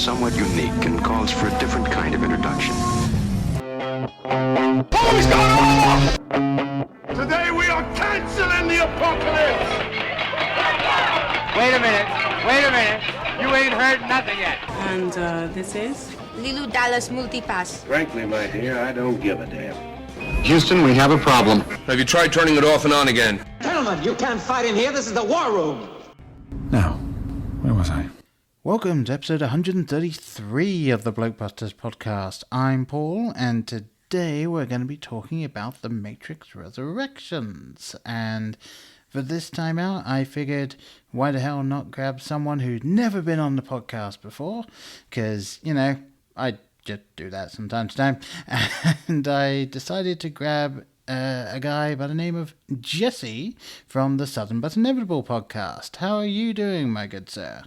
somewhat unique and calls for a different kind of introduction. Who's gone off? Today we are canceling the apocalypse! Wait a minute. You ain't heard nothing yet. And this is? Lilu Dallas Multipass. Frankly, my dear, I don't give a damn. Houston, we have a problem. Have you tried turning it off and on again? Gentlemen, you can't fight in here. This is the war room. Now, where was I? Welcome to episode 133 of the Blokebusters podcast. I'm Paul, and today we're going to be talking about The Matrix Resurrections. And for this time out, I figured, why the hell not grab someone who'd never been on the podcast before? Because, you know, I just do that from time to time. And I decided to grab a guy by the name of Jesse from the Sudden But Inevitable podcast. How are you doing, my good sir?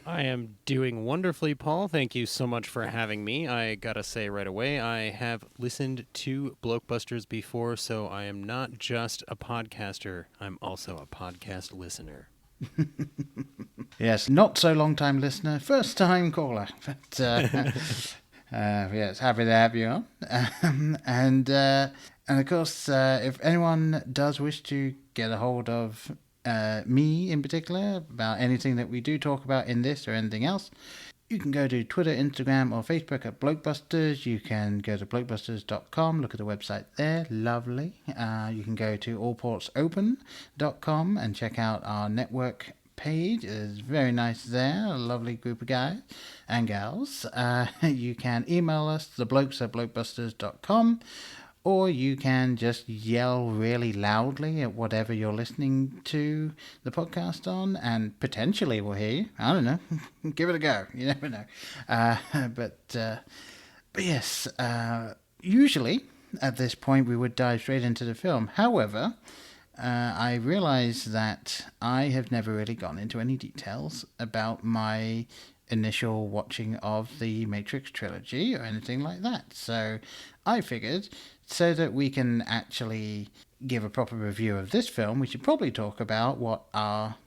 I am doing wonderfully, Paul. Thank you so much for having me. I gotta say right away, I have listened to Blokebusters before, so I am not just a podcaster, I'm also a podcast listener. Yes, not so long time listener, first time caller. But yes, happy to have you on. And of course, if anyone does wish to get a hold of me in particular about anything that we do talk about in this or anything else, you can go to Twitter, Instagram, or Facebook at Blokebusters. You can go to blokebusters.com, look at the website there, lovely. You can go to allportsopen.com and check out our network page. It's very nice there, a lovely group of guys and gals. You can email us, theblokes@blokebusters.com, or you can just yell really loudly at whatever you're listening to the podcast on, and potentially we'll hear you. I don't know. Give it a go. You never know. But yes, usually at this point we would dive straight into the film. However, I realize that I have never really gone into any details about my initial watching of the Matrix trilogy or anything like that. So I figured, so that we can actually give a proper review of this film, we should probably talk about what are,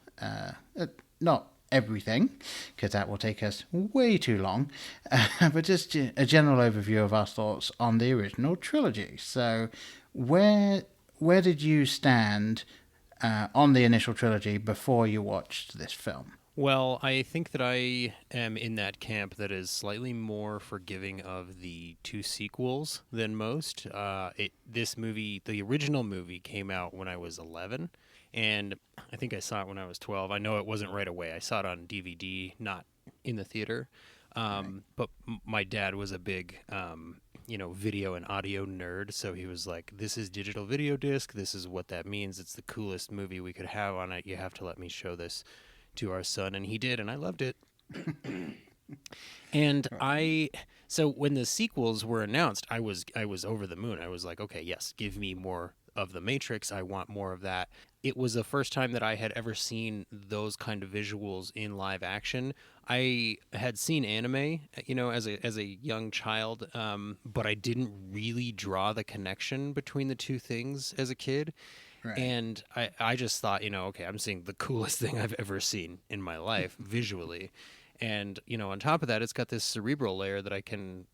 not everything, because that will take us way too long, but just a general overview of our thoughts on the original trilogy. So where did you stand on the initial trilogy before you watched this film? Well, I think that I am in that camp that is slightly more forgiving of the two sequels than most. This movie, the original movie, came out when I was 11, and I think I saw it when I was 12. I know it wasn't right away. I saw it on DVD, not in the theater. Right. But my dad was a big, video and audio nerd, so he was like, this is digital video disc. This is what that means. It's the coolest movie we could have on it. You have to let me show this to our son, and he did, and I loved it. And so when the sequels were announced, I was over the moon. I was like, okay, yes, give me more of the Matrix. I want more of that. It was the first time that I had ever seen those kind of visuals in live action. I had seen anime, as a young child, but I didn't really draw the connection between the two things as a kid. Right. And I just thought, okay, I'm seeing the coolest thing I've ever seen in my life visually. And, on top of that, it's got this cerebral layer that I can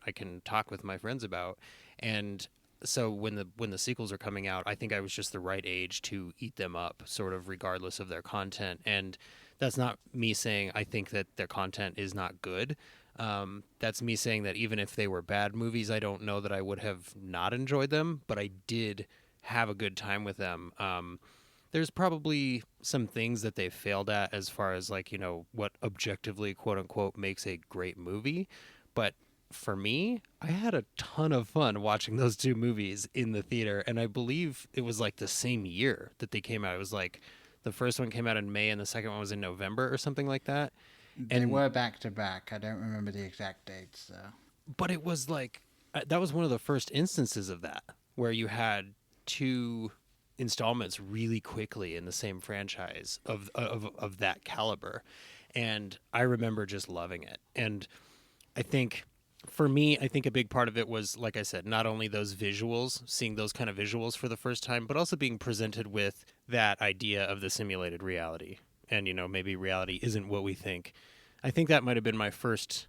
talk with my friends about. And so when the sequels are coming out, I think I was just the right age to eat them up, sort of regardless of their content. And that's not me saying I think that their content is not good. That's me saying that even if they were bad movies, I don't know that I would have not enjoyed them, but I did have a good time with them. There's probably some things that they failed at as far as what objectively quote unquote makes a great movie. But for me, I had a ton of fun watching those two movies in the theater. And I believe it was the same year that they came out. It was the first one came out in May and the second one was in November or something like that. They were back to back. I don't remember the exact dates. So. But it was that was one of the first instances of that, where you had two installments really quickly in the same franchise of that caliber. And I remember just loving it. And I think for me, I think a big part of it was, like I said, not only those visuals, seeing those kind of visuals for the first time, but also being presented with that idea of the simulated reality. And, maybe reality isn't what we think. I think that might have been my first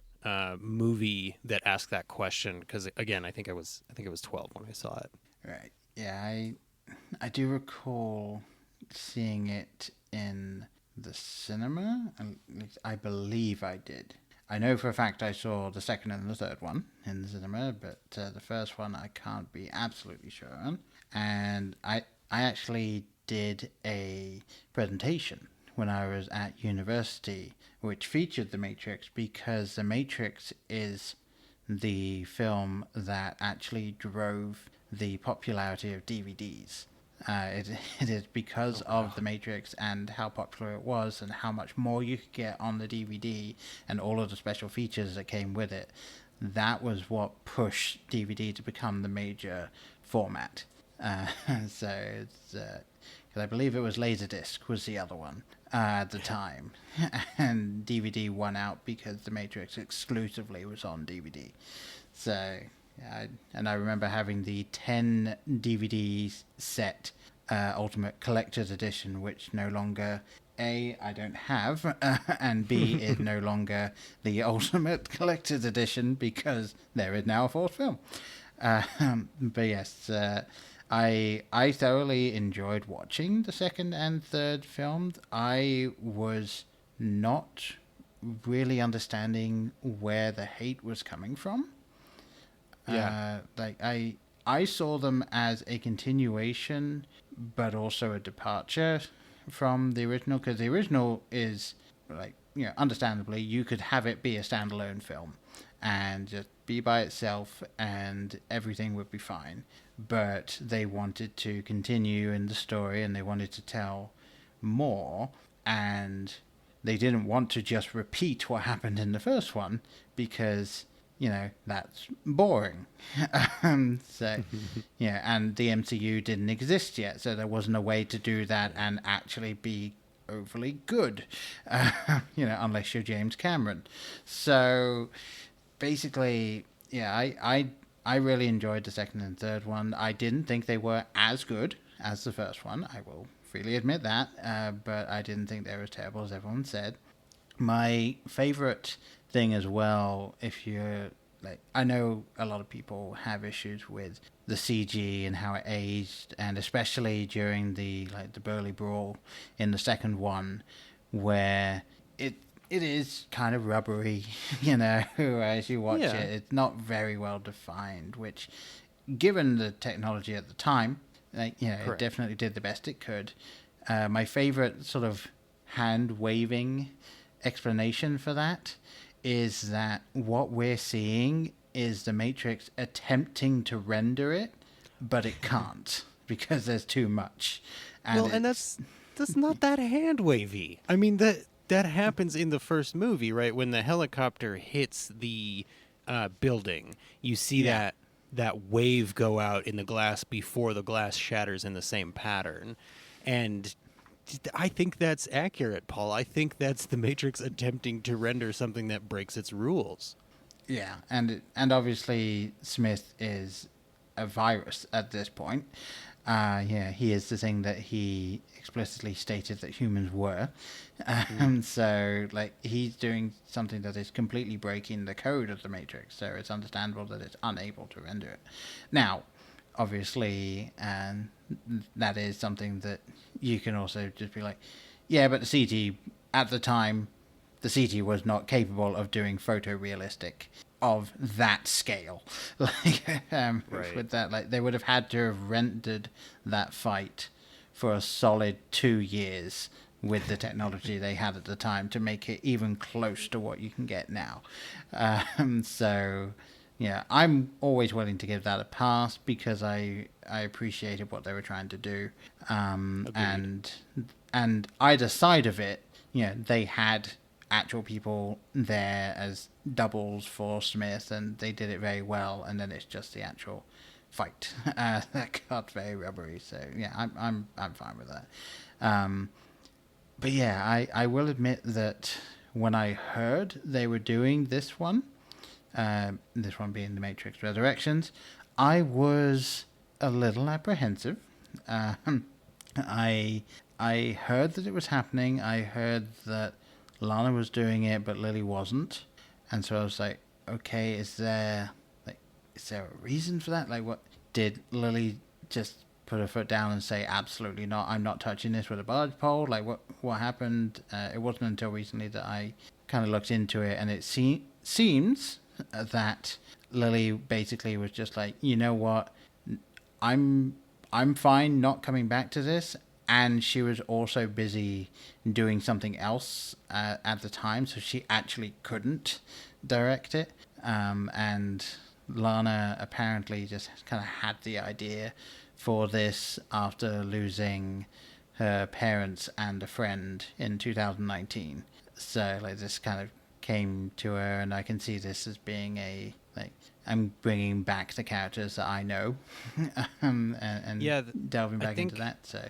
movie that asked that question, because again, I think I was 12 when I saw it. Right. Yeah, I do recall seeing it in the cinema. At least I believe I did. I know for a fact I saw the second and the third one in the cinema, but the first one I can't be absolutely sure on. And I actually did a presentation when I was at university which featured The Matrix, because The Matrix is the film that actually drove the popularity of DVDs. It is because of The Matrix and how popular it was and how much more you could get on the DVD and all of the special features that came with it. That was what pushed DVD to become the major format. So it's, because I believe it was Laserdisc was the other one at the time, and DVD won out because The Matrix exclusively was on DVD. So, and I remember having the 10 DVD set Ultimate Collector's Edition, which no longer, A, I don't have, and B, is no longer the Ultimate Collector's Edition because there is now a fourth film. But yes, I thoroughly enjoyed watching the second and third films. I was not really understanding where the hate was coming from. Yeah. I saw them as a continuation, but also a departure from the original, because the original is, like, you know, understandably, you could have it be a standalone film and just be by itself and everything would be fine. But they wanted to continue in the story and they wanted to tell more, and they didn't want to just repeat what happened in the first one because, you know, that's boring. So, yeah, and the MCU didn't exist yet, so there wasn't a way to do that and actually be overly good, you know, unless you're James Cameron. So, basically, yeah, I really enjoyed the second and third one. I didn't think they were as good as the first one. I will freely admit that, but I didn't think they were as terrible as everyone said. My favorite thing as well, if you're like, I know a lot of people have issues with the CG and how it aged, and especially during the Burly Brawl in the second one, where it is kind of rubbery, you know, as you watch it. It's not very well defined, which, given the technology at the time, you know, it definitely did the best it could. My favorite sort of hand-waving explanation for that is that what we're seeing is the Matrix attempting to render it, but it can't because there's too much. And that's not that hand-wavy. I mean, that happens in the first movie, right? When the helicopter hits the building, you see that wave go out in the glass before the glass shatters in the same pattern. And I think that's accurate, Paul. I think that's the Matrix attempting to render something that breaks its rules. Yeah, and obviously Smith is a virus at this point. Yeah, he is the thing that he explicitly stated that humans were. So, like, he's doing something that is completely breaking the code of the Matrix, so it's understandable that it's unable to render it. Now, obviously, and that is something that you can also just be like, yeah, but the CG, at the time, the CG was not capable of doing photorealistic of that scale. Like, with that, like, they would have had to have rendered that fight for a solid 2 years with the technology they had at the time to make it even close to what you can get now. So, yeah, I'm always willing to give that a pass because I appreciated what they were trying to do. And either side of it, you know, they had actual people there as doubles for Smith, and they did it very well. And then it's just the actual fight that got very rubbery. So yeah, I'm fine with that. But yeah, I will admit that when I heard they were doing this one being The Matrix Resurrections, I was a little apprehensive. I heard that it was happening. I heard that Lana was doing it, but Lily wasn't. And so I was like, okay, is there a reason for that? Like, what did Lily just put her foot down and say, absolutely not, I'm not touching this with a barge pole? Like, what happened? It wasn't until recently that I kind of looked into it, and it seems that Lily basically was just like, you know what, I'm fine not coming back to this. And she was also busy doing something else at the time, so she actually couldn't direct it. And Lana apparently just kind of had the idea for this after losing her parents and a friend in 2019. So like this kind of came to her, and I can see this as being a like, I'm bringing back the characters that I know, and Yeah, delving back into that. So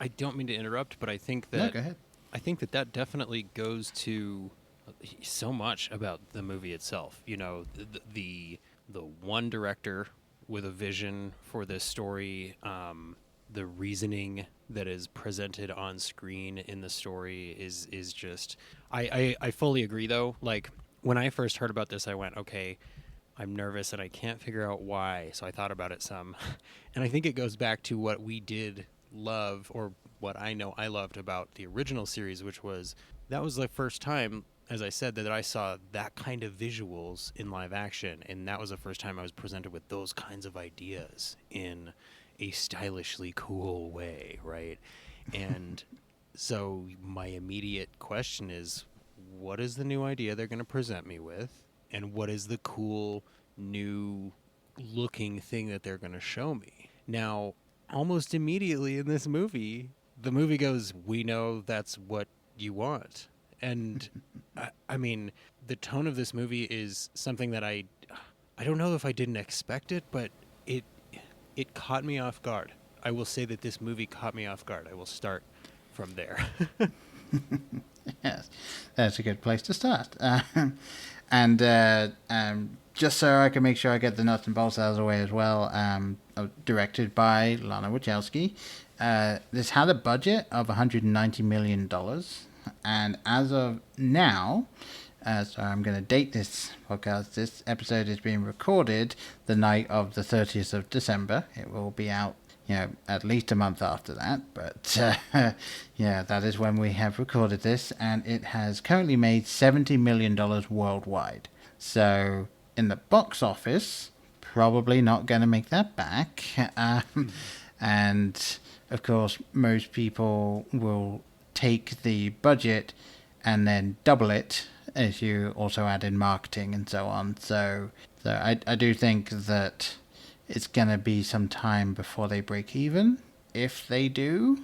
I don't mean to interrupt, but I think that no, go ahead. I think that definitely goes to so much about the movie itself. You know, the one director with a vision for this story, the reasoning that is presented on screen in the story is just. I fully agree though. Like when I first heard about this, I went, okay, I'm nervous and I can't figure out why. So I thought about it some, and I think it goes back to what we did love, or what I know I loved about the original series, which was that was the first time, as I said, that I saw that kind of visuals in live action, and that was the first time I was presented with those kinds of ideas in a stylishly cool way, right? And so my immediate question is, what is the new idea they're going to present me with, and what is the cool new looking thing that they're going to show me? Now, almost immediately in this movie, the movie goes, we know that's what you want. And I mean, the tone of this movie is something that I don't know if I didn't expect it, but it caught me off guard. I will say that this movie caught me off guard. I will start from there. Yes, that's a good place to start. And just so I can make sure I get the nuts and bolts out of the way as well, directed by Lana Wachowski. This had a budget of $190 million. And as of now, so I'm going to date this podcast. This episode is being recorded the night of the 30th of December. It will be out, at least a month after that. But yeah, that is when we have recorded this. And it has currently made $70 million worldwide. So in the box office, probably not going to make that back. And of course, most people will take the budget and then double it if you also add in marketing and so on. So I do think that it's going to be some time before they break even. If they do,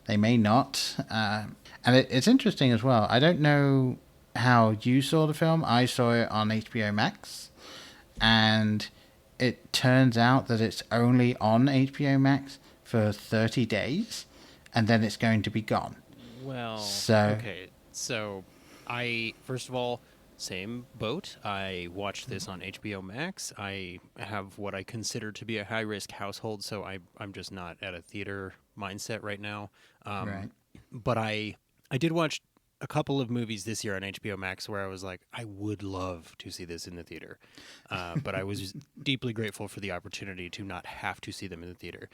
they may not. And it's interesting as well. I don't know how you saw the film. I saw it on HBO Max, and it turns out that it's only on HBO Max for 30 days, and then it's going to be gone. Well, so I, first of all, same boat. I watched this on HBO Max. I have what I consider to be a high-risk household, so I'm just not at a theater mindset right now. Right. But I did watch a couple of movies this year on HBO Max where I was like, I would love to see this in the theater. But I was deeply grateful for the opportunity to not have to see them in the theater.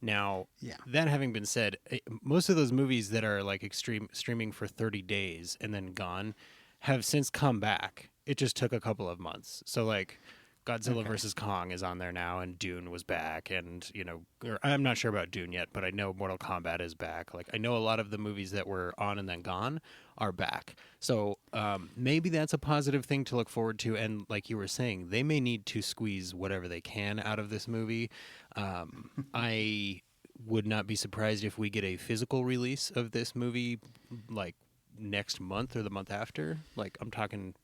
Now, that having been said, most of those movies that are like streaming for 30 days and then gone have since come back. It just took a couple of months. So like Godzilla vs. Kong is on there now, and Dune was back, and I'm not sure about Dune yet, but I know Mortal Kombat is back. Like I know a lot of the movies that were on and then gone are back. So maybe that's a positive thing to look forward to. And like you were saying, they may need to squeeze whatever they can out of this movie. I would not be surprised if we get a physical release of this movie like next month or the month after. Like I'm talking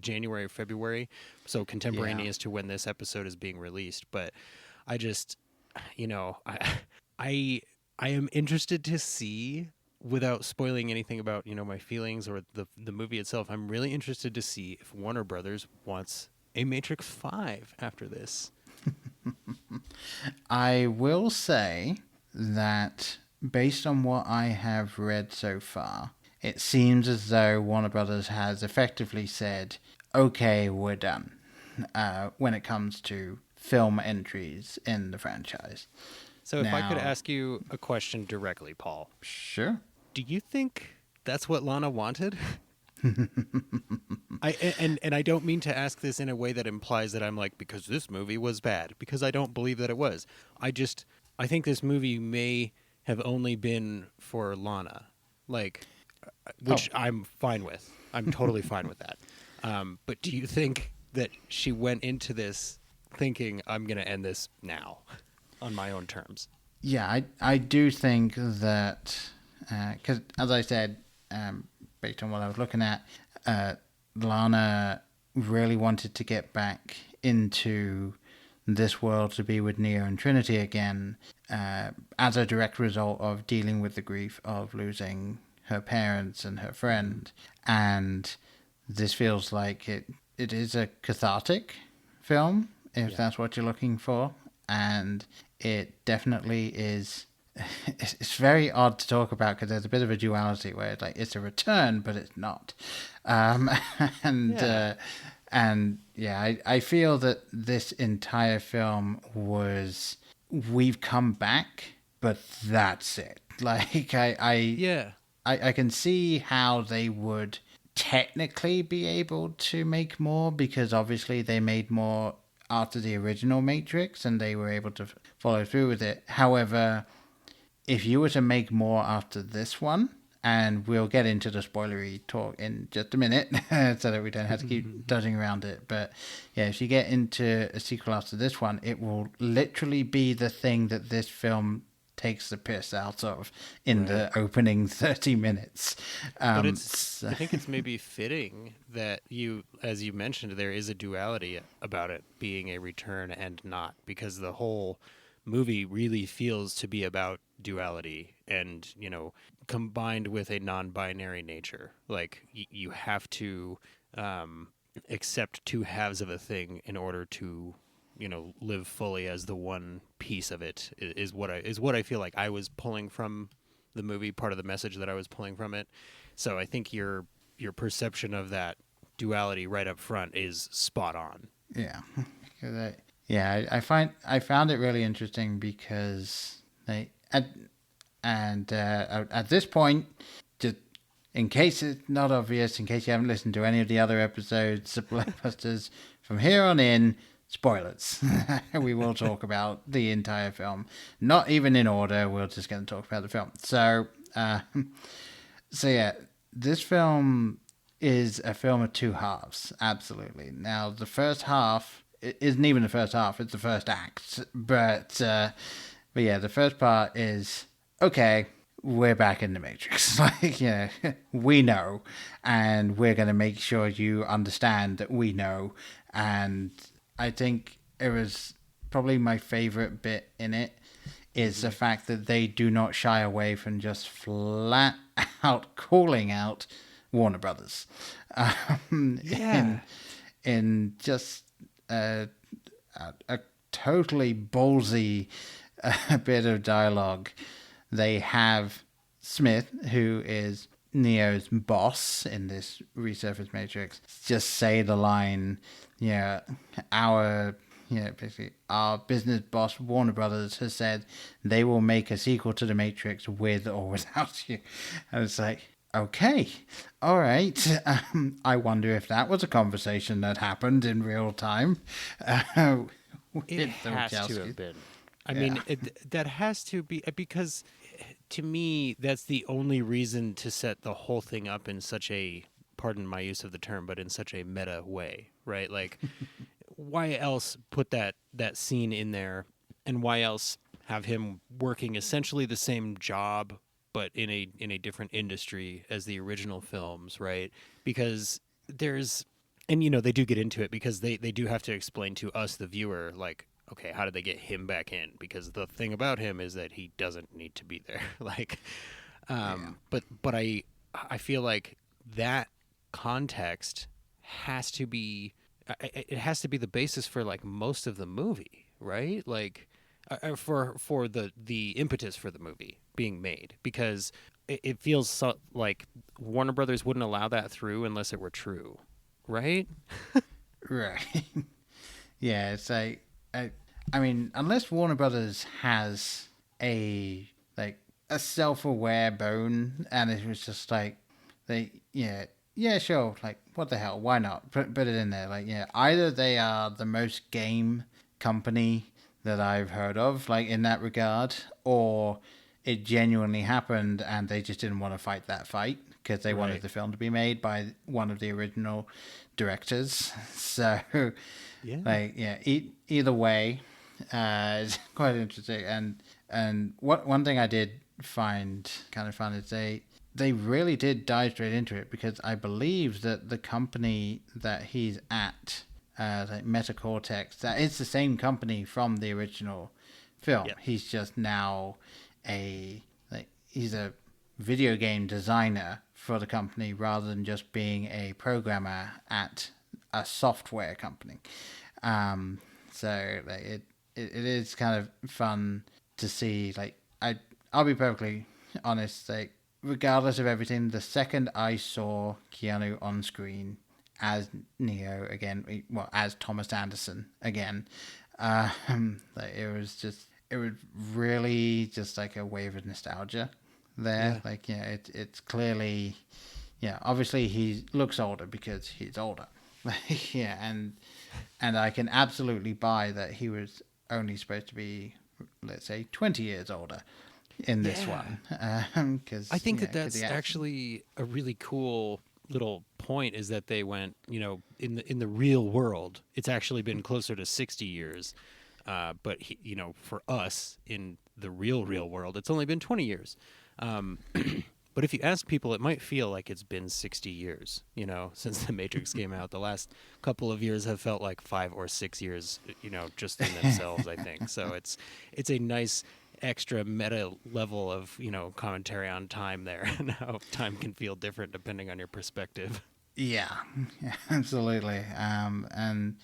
January or February, so contemporaneous to when this episode is being released. But I just I am interested to see, without spoiling anything about my feelings or the movie itself, I'm really interested to see if Warner Brothers wants a Matrix 5 after this. I will say that based on what I have read so far, it seems as though Warner Brothers has effectively said, okay, we're done when it comes to film entries in the franchise. So if I could Now- ask you a question directly, Paul, Sure. do you think that's what Lana wanted? I don't mean to ask this in a way that implies that I'm like, because this movie was bad, because I don't believe that it was. I think this movie may have only been for Lana, like, which I'm fine with. I'm totally fine with that. But do you think that she went into this thinking, I'm going to end this now on my own terms? Yeah, I do think that, because as I said, based on what I was looking at, Lana really wanted to get back into this world to be with Neo and Trinity again, as a direct result of dealing with the grief of losing her parents and her friend. And this feels like it is a cathartic film, if that's what you're looking for. And it definitely is. It's very odd to talk about because there's a bit of a duality where it's like it's a return, but it's not. I feel that this entire film was, we've come back, but that's it. Like I can see how they would technically be able to make more, because obviously they made more after the original Matrix and they were able to follow through with it. However, if you were to make more after this one, and we'll get into the spoilery talk in just a minute so that we don't have to keep dodging around it. But yeah, if you get into a sequel after this one, it will literally be the thing that this film takes the piss out of in the opening 30 minutes. But I think it's maybe fitting that as you mentioned, there is a duality about it being a return and not, because the whole movie really feels to be about duality and, combined with a non-binary nature. Like you have to accept two halves of a thing in order to, live fully as the one piece of it is what I feel like I was pulling from the movie, part of the message that I was pulling from it. So I think your perception of that duality right up front is spot on. Yeah. I found it really interesting because at this point, just in case it's not obvious, in case you haven't listened to any of the other episodes of Blockbusters, from here on in, spoilers. We will talk about the entire film, not even in order. We're just going to talk about the film. So yeah, this film is a film of two halves. Absolutely. Now, the first half isn't even the first half, it's the first act. But yeah, the first part is, okay, we're back in the Matrix. We know, and we're going to make sure you understand that we know. And I think it was probably my favorite bit in it is the fact that they do not shy away from just flat out calling out Warner Brothers. In just a totally ballsy bit of dialogue. They have Smith, who is Neo's boss in this resurfaced Matrix, just say the line, basically our business boss Warner Brothers has said they will make a sequel to the Matrix with or without you. And it's like, okay, all right. I wonder if that was a conversation that happened in real time. It has to have been. I mean, that has to be, because to me, that's the only reason to set the whole thing up in such a, pardon my use of the term, but in such a meta way, right? Like, why else put that scene in there, and why else have him working essentially the same job, but in a different industry as the original films, right? Because there's, and they do get into it because they do have to explain to us, the viewer, like, okay, how did they get him back in? Because the thing about him is that he doesn't need to be there. But I feel like that context has to be, it has to be the basis for like most of the movie, right? Like for the impetus for the movie being made, because it feels so, like Warner Brothers wouldn't allow that through unless it were true, right? Right. Yeah, it's like, I mean, unless Warner Brothers has a like a self-aware bone, and it was just like, yeah, sure, like what the hell, why not put it in there? Like, yeah, either they are the most game company that I've heard of, like in that regard, or it genuinely happened and they just didn't want to fight that fight because they wanted the film to be made by one of the original directors. So, like, yeah, either way, it's quite interesting. And one thing I did find kind of fun is they really did dive straight into it, because I believe that the company that he's at, like Metacortex, that is the same company from the original film. Yep. He's just now he's a video game designer for the company rather than just being a programmer at a software company. So like it is kind of fun to see. Like I'll be perfectly honest, like regardless of everything, the second I saw Keanu on screen as Neo again, well, as Thomas Anderson again, like it was really just like a wave of nostalgia there. Yeah. Like, yeah, it's clearly, yeah, obviously he looks older because he's older. Yeah, and I can absolutely buy that he was only supposed to be, let's say, 20 years older in this one. Cause, I think that's actually a really cool little point, is that they went, in the real world, it's actually been closer to 60 years. But, for us in the real world, it's only been 20 years. But if you ask people, it might feel like it's been 60 years, since The Matrix came out. The last couple of years have felt like 5 or 6 years, just in themselves, I think. So it's a nice extra meta level of, commentary on time there, and how time can feel different depending on your perspective. Yeah, absolutely. And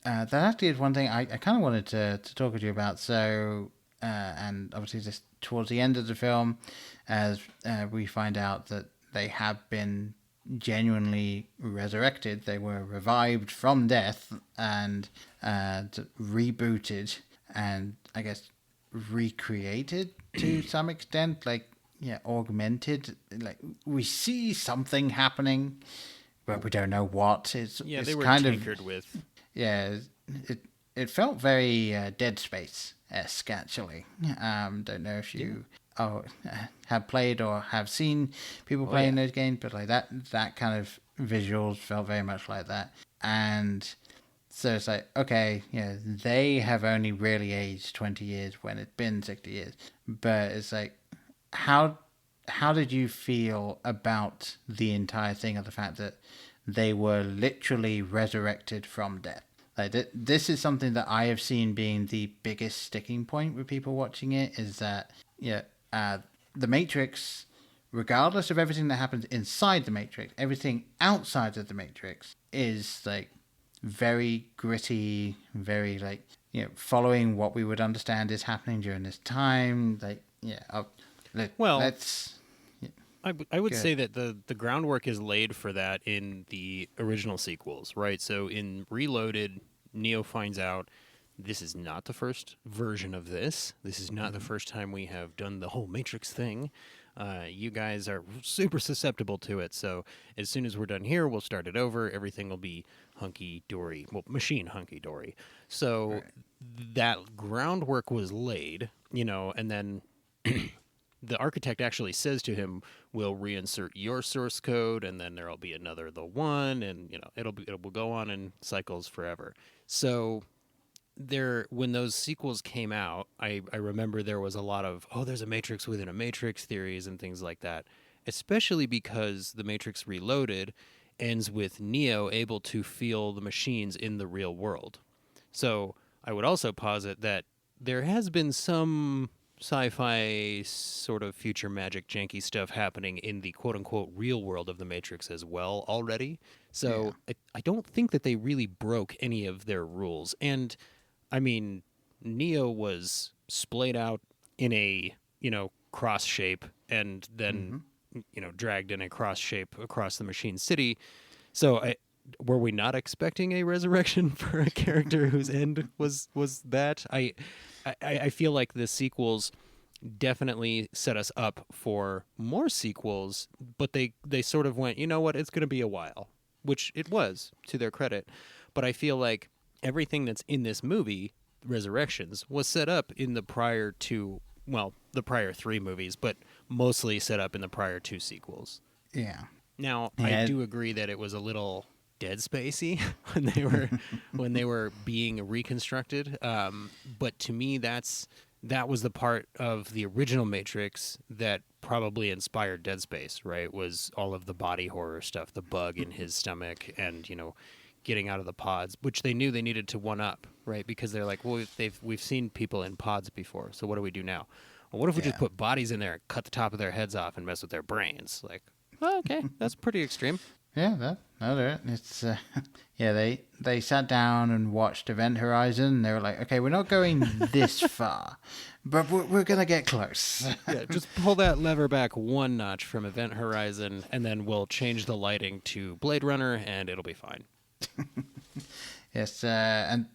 that actually is one thing I kind of wanted to talk with you about. So, and obviously just towards the end of the film, as we find out that they have been genuinely resurrected. They were revived from death and rebooted and, I guess, recreated to some extent, like, yeah, augmented. Like, we see something happening, but we don't know what. They were kind tinkered with. Yeah, it felt very Dead Space-esque, actually. Don't know if you have played or have seen people playing those games, but like that kind of visuals felt very much like that. And so it's like, okay, yeah, they have only really aged 20 years when it's been 60 years. But it's like, how did you feel about the entire thing, of the fact that they were literally resurrected from death? Like, this is something that I have seen being the biggest sticking point with people watching it, is that, The Matrix, regardless of everything that happens inside the Matrix, everything outside of the Matrix is, like, very gritty, very, like, following what we would understand is happening during this time. Like, let's... I would say that the groundwork is laid for that in the original sequels, right? So in Reloaded, Neo finds out this is not the first version of this. This is not the first time we have done the whole Matrix thing. You guys are super susceptible to it. So as soon as we're done here, we'll start it over. Everything will be hunky-dory. Well, machine hunky-dory. So that groundwork was laid, and then... The architect actually says to him, "We'll reinsert your source code, and then there'll be another the one, and it will go on in cycles forever." So when those sequels came out, I remember there was a lot of, there's a Matrix within a Matrix theories and things like that, especially because The Matrix Reloaded ends with Neo able to feel the machines in the real world. So I would also posit that there has been some sci-fi sort of future magic janky stuff happening in the quote-unquote real world of the Matrix as well already. So I don't think that they really broke any of their rules. And I mean, Neo was splayed out in a cross shape and then dragged in a cross shape across the Machine City. So were we not expecting a resurrection for a character whose end was that? I feel like the sequels definitely set us up for more sequels, but they sort of went, you know what, it's going to be a while, which it was, to their credit. But I feel like everything that's in this movie, Resurrections, was set up in the prior three movies, but mostly set up in the prior two sequels. Yeah. Now, I do agree that it was a little Dead Spacey when they were being reconstructed. But to me, that was the part of the original Matrix that probably inspired Dead Space, right? Was all of the body horror stuff, the bug in his stomach, and getting out of the pods, which they knew they needed to one up, right? Because they're like, well, we've seen people in pods before, so what do we do now? Well, what if we just put bodies in there and cut the top of their heads off and mess with their brains? Like, oh, okay, that's pretty extreme. Yeah, that'll do it. It's they sat down and watched Event Horizon, and they were like, okay, we're not going this far, but we're gonna get close. Yeah, just pull that lever back one notch from Event Horizon, and then we'll change the lighting to Blade Runner, and it'll be fine. Yes, and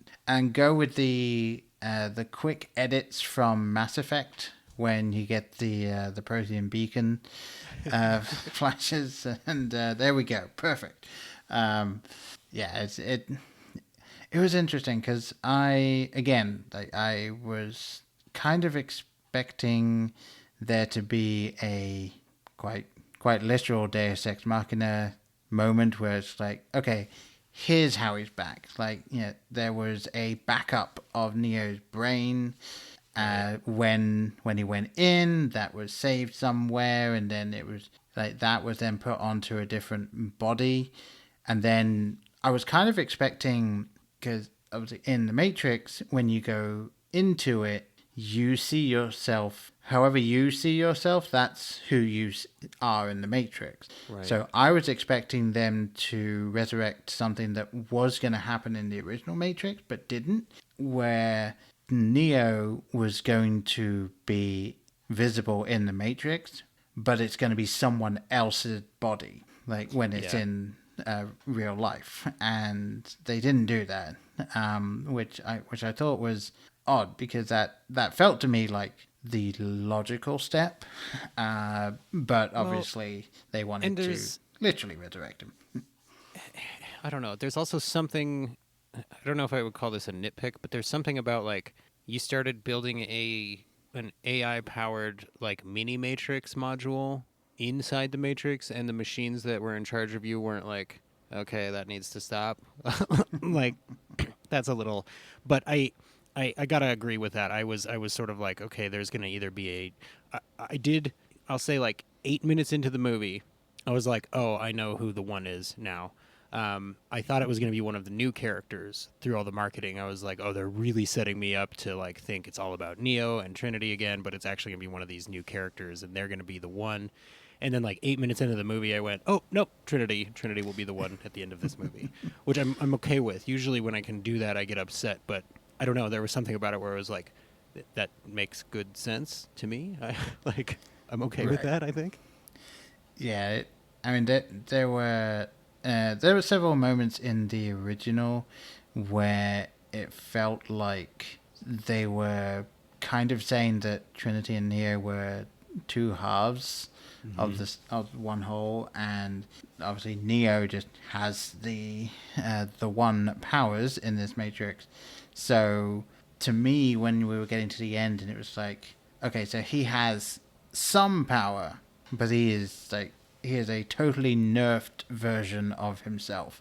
go with the quick edits from Mass Effect when you get the Protean beacon flashes, and there we go, perfect. It was interesting because I was kind of expecting there to be a quite literal Deus Ex Machina moment where it's like, okay, here's how he's back. Like, there was a backup of Neo's brain when he went in, that was saved somewhere, and then it was like that was then put onto a different body. And then I was kind of expecting, because obviously in the Matrix, when you go into it, you see yourself, however you see yourself, that's who you are in the Matrix. Right. So I was expecting them to resurrect something that was going to happen in the original Matrix, but didn't, where Neo was going to be visible in the Matrix, but it's going to be someone else's body, like when it's in real life. And they didn't do that, which I thought was odd, because that felt to me like the logical step, but obviously they wanted to literally resurrect him. I don't know. There's also something, I don't know if I would call this a nitpick, but there's something about, like, you started building an AI-powered, like, mini Matrix module inside the Matrix, and the machines that were in charge of you weren't like, okay, that needs to stop. Like, that's a little... But I gotta agree with that. I was sort of like, okay, there's gonna either be I'll say like 8 minutes into the movie, I was like, oh, I know who the one is now. I thought it was gonna be one of the new characters through all the marketing. I was like, oh, they're really setting me up to like think it's all about Neo and Trinity again, but it's actually gonna be one of these new characters, and they're gonna be the one. And then like 8 minutes into the movie, I went, oh, nope, Trinity will be the one at the end of this movie, which I'm okay with. Usually when I can do that, I get upset, but I don't know. There was something about it where I was like, that makes good sense to me. I'm okay with that, I think. Yeah, there were several moments in the original where it felt like they were kind of saying that Trinity and Neo were two halves of one whole, and obviously Neo just has the one powers in this Matrix. So to me, when we were getting to the end, and it was like, okay, so he has some power, but he is a totally nerfed version of himself.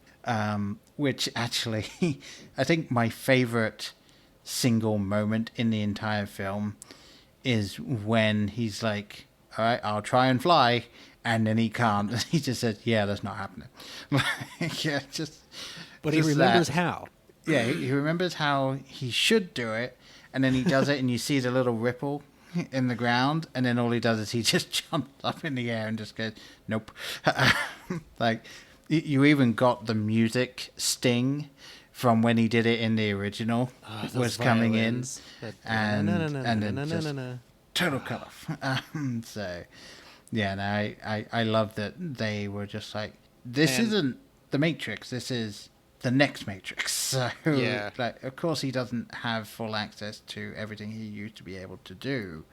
Which actually, I think my favorite single moment in the entire film is when he's like, all right, I'll try and fly, and then he can't. He just says, yeah, that's not happening. But he remembers how. Yeah, he remembers how he should do it, and then he does it, and you see the little ripple in the ground, and then all he does is he just jumps up in the air and just goes, nope. Like, you even got the music sting from when he did it in the original was coming in, and then just total cut-off. So, yeah, no, I love that they were just like, this isn't the Matrix, this is the next Matrix. So, Yeah. like, of course he doesn't have full access to everything he used to be able to do.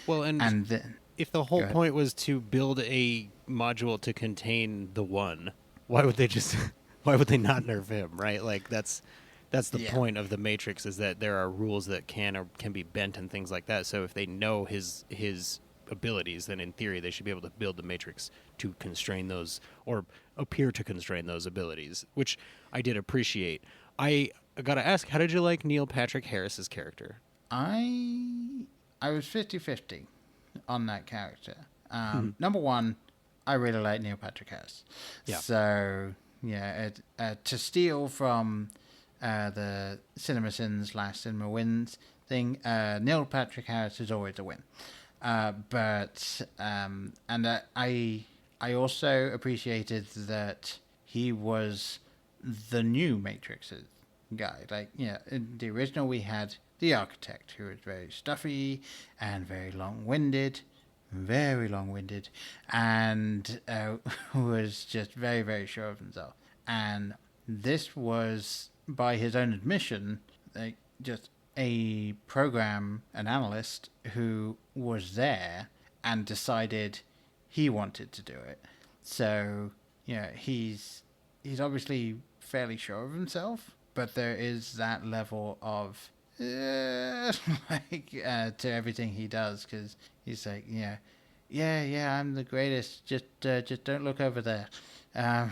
Well, and then, if the whole point was to build a module to contain the one, why would they not nerf him, right? Like that's the point of the Matrix, is that there are rules that can be bent and things like that. So if they know his abilities, then in theory they should be able to build the Matrix to constrain those, or appear to constrain those abilities, which I did appreciate. I gotta ask, how did you like Neil Patrick Harris's character? I was 50-50 on that character. Number one, I really like Neil Patrick Harris. Yeah. So, yeah, to steal from the Cinema Sins / Cinema Wins thing, Neil Patrick Harris is always a win. But I also appreciated that he was the new Matrix's guy. Like, yeah, in the original we had the architect, who was very stuffy and very long-winded, and was just very, very sure of himself. And this was, by his own admission, like, just a an analyst who was there and decided he wanted to do it. So, yeah, he's obviously fairly sure of himself, but there is that level of to everything he does, because he's like, yeah, I'm the greatest. Just don't look over there. Don't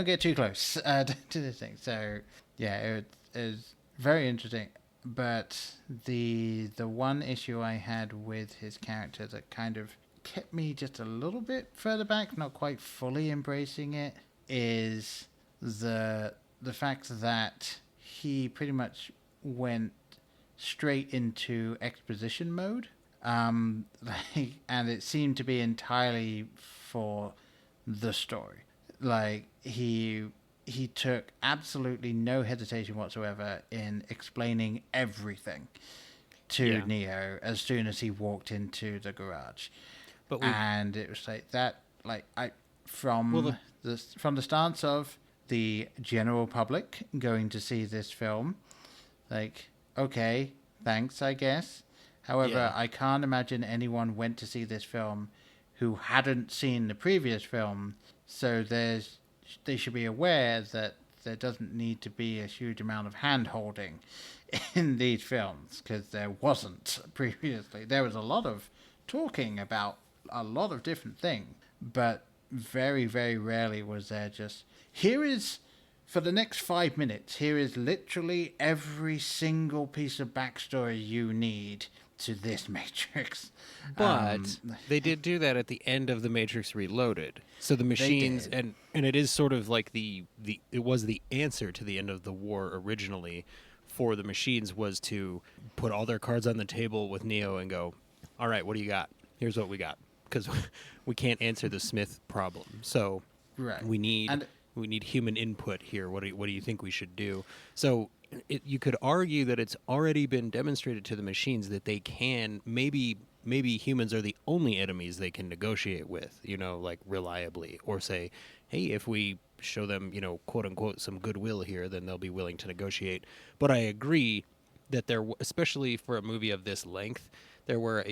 get too close to this thing. So yeah, it is very interesting. But the one issue I had with his character that kind of kept me just a little bit further back, not quite fully embracing it, is the fact that he pretty much went straight into exposition mode, and it seemed to be entirely for the story. Like, he took absolutely no hesitation whatsoever in explaining everything to Neo as soon as he walked into the garage. And it was like that, like, from the stance of the general public going to see this film, like, okay, thanks, I guess. However, I can't imagine anyone went to see this film who hadn't seen the previous film, so they should be aware that there doesn't need to be a huge amount of hand-holding in these films, because there wasn't previously. There was a lot of talking about a lot of different things, but very, very rarely was there just, here is, for the next 5 minutes, here is literally every single piece of backstory you need to this Matrix. But they did do that at the end of The Matrix Reloaded. So the machines, and it is sort of like it was the answer to the end of the war originally for the machines, was to put all their cards on the table with Neo and go, all right, what do you got? Here's what we got. Because we can't answer the Smith problem. So we need human input here. What do you think we should do? So you could argue that it's already been demonstrated to the machines that they can, maybe humans are the only enemies they can negotiate with, like reliably, or say, hey, if we show them, quote unquote, some goodwill here, then they'll be willing to negotiate. But I agree that especially for a movie of this length, there were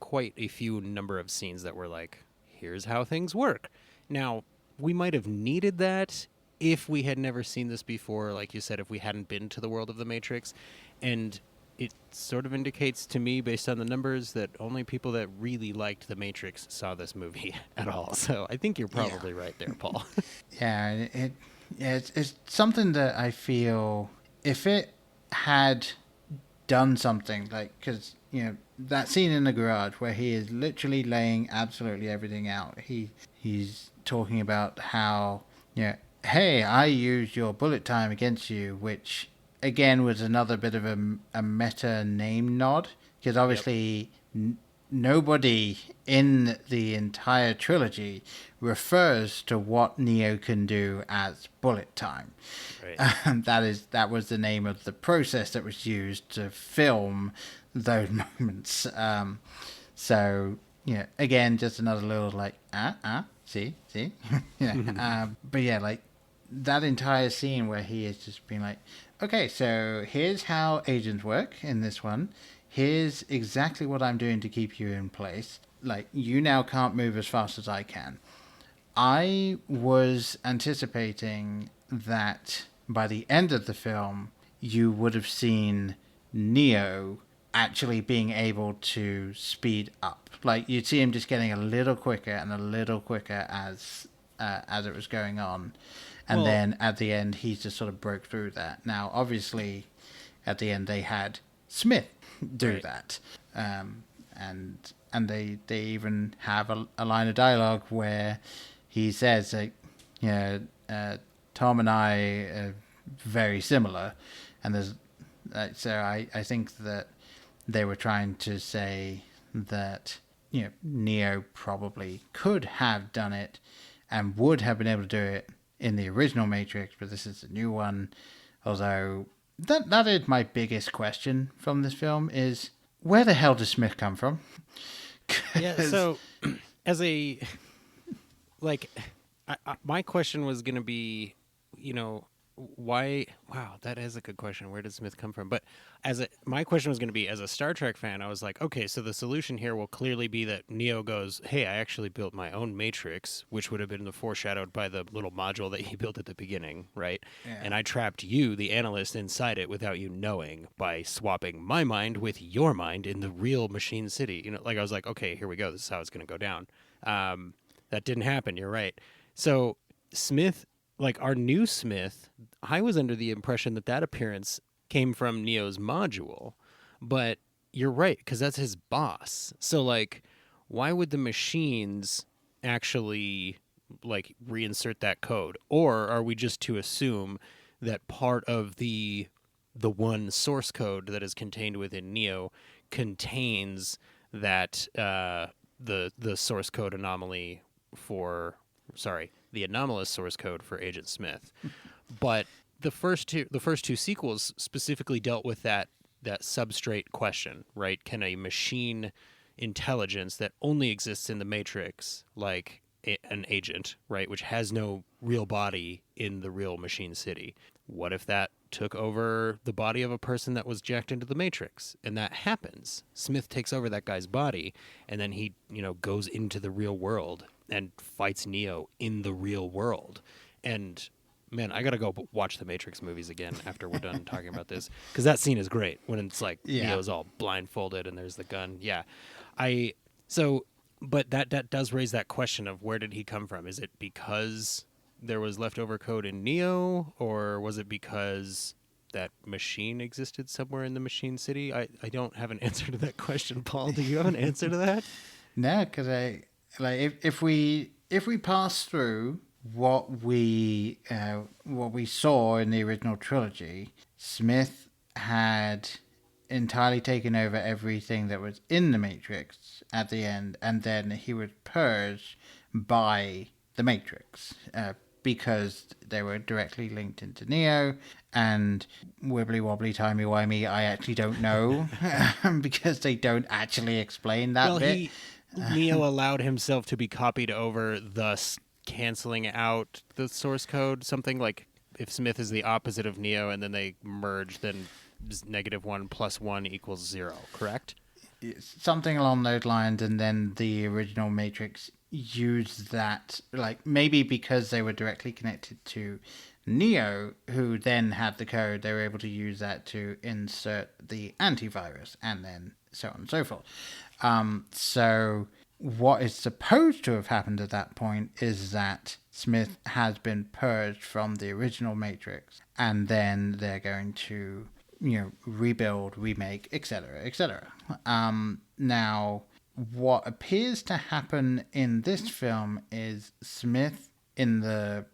quite a few number of scenes that were like, here's how things work. Now, we might have needed that if we had never seen this before, like you said, if we hadn't been to the world of The Matrix. And it sort of indicates to me, based on the numbers, that only people that really liked The Matrix saw this movie at all. So I think you're probably right there, Paul. It's something that I feel, if it had done something, like, because, that scene in the garage where he is literally laying absolutely everything out. He's talking about how, hey, I used your bullet time against you, which again was another bit of a meta name nod, because obviously nobody in the entire trilogy refers to what Neo can do as bullet time. Right. That was the name of the process that was used to film those moments. So, again, just another little like, see, but yeah, like that entire scene where he is just being like, okay, so here's how agents work in this one. Here's exactly what I'm doing to keep you in place. Like, you now can't move as fast as I can. I was anticipating that by the end of the film, you would have seen Neo actually being able to speed up. Like, you'd see him just getting a little quicker and a little quicker as it was going on. And then at the end, he just sort of broke through that. Now, obviously, at the end, they had Smith do that. And they even have a line of dialogue where he says, like, Tom and I are very similar. And there's so I think that they were trying to say that Neo probably could have done it and would have been able to do it in the original Matrix, but this is a new one. Although that is my biggest question from this film is, where the hell does Smith come from? Yeah, so as a my question was going to be, why? Wow, that is a good question. Where does Smith come from? But my question was going to be, as a Star Trek fan, I was like, okay, so the solution here will clearly be that Neo goes, hey, I actually built my own Matrix, which would have been foreshadowed by the little module that he built at the beginning, right? Yeah. And I trapped you, the analyst, inside it without you knowing by swapping my mind with your mind in the real Machine City. I was like, okay, here we go. This is how it's going to go down. That didn't happen. You're right. So Smith, like our new Smith, I was under the impression that appearance came from Neo's module, but you're right, because that's his boss. So, like, why would the machines actually, like, reinsert that code? Or are we just to assume that part of the one source code that is contained within Neo contains that the source code anomaly the anomalous source code for Agent Smith? But the first two sequels specifically dealt with that substrate question, right? Can a machine intelligence that only exists in the Matrix, like an agent, right, which has no real body in the real Machine City, what if that took over the body of a person that was jacked into the Matrix? And that happens. Smith takes over that guy's body, and then he, goes into the real world and fights Neo in the real world. And man, I gotta go watch the Matrix movies again after we're done talking about this, because that scene is great when it's like Neo's all blindfolded and there's the gun. Yeah, but that does raise that question of, where did he come from? Is it because there was leftover code in Neo, or was it because that machine existed somewhere in the Machine City? I don't have an answer to that question. Paul, do you have an answer to that? No, because if we pass through what we saw in the original trilogy, Smith had entirely taken over everything that was in the Matrix at the end, and then he was purged by the Matrix because they were directly linked into Neo. And wibbly wobbly timey wimey, I actually don't know because they don't actually explain that bit. Neo allowed himself to be copied over, thus canceling out the source code. Something like, if Smith is the opposite of Neo and then they merge, then -1 + 1 = 0, correct? Something along those lines. And then the original Matrix used that, like, maybe because they were directly connected to Neo, who then had the code, they were able to use that to insert the antivirus, and then so on and so forth. So what is supposed to have happened at that point is that Smith has been purged from the original Matrix, and then they're going to, rebuild, remake, etc., etc. Now, what appears to happen in this film is Smith in the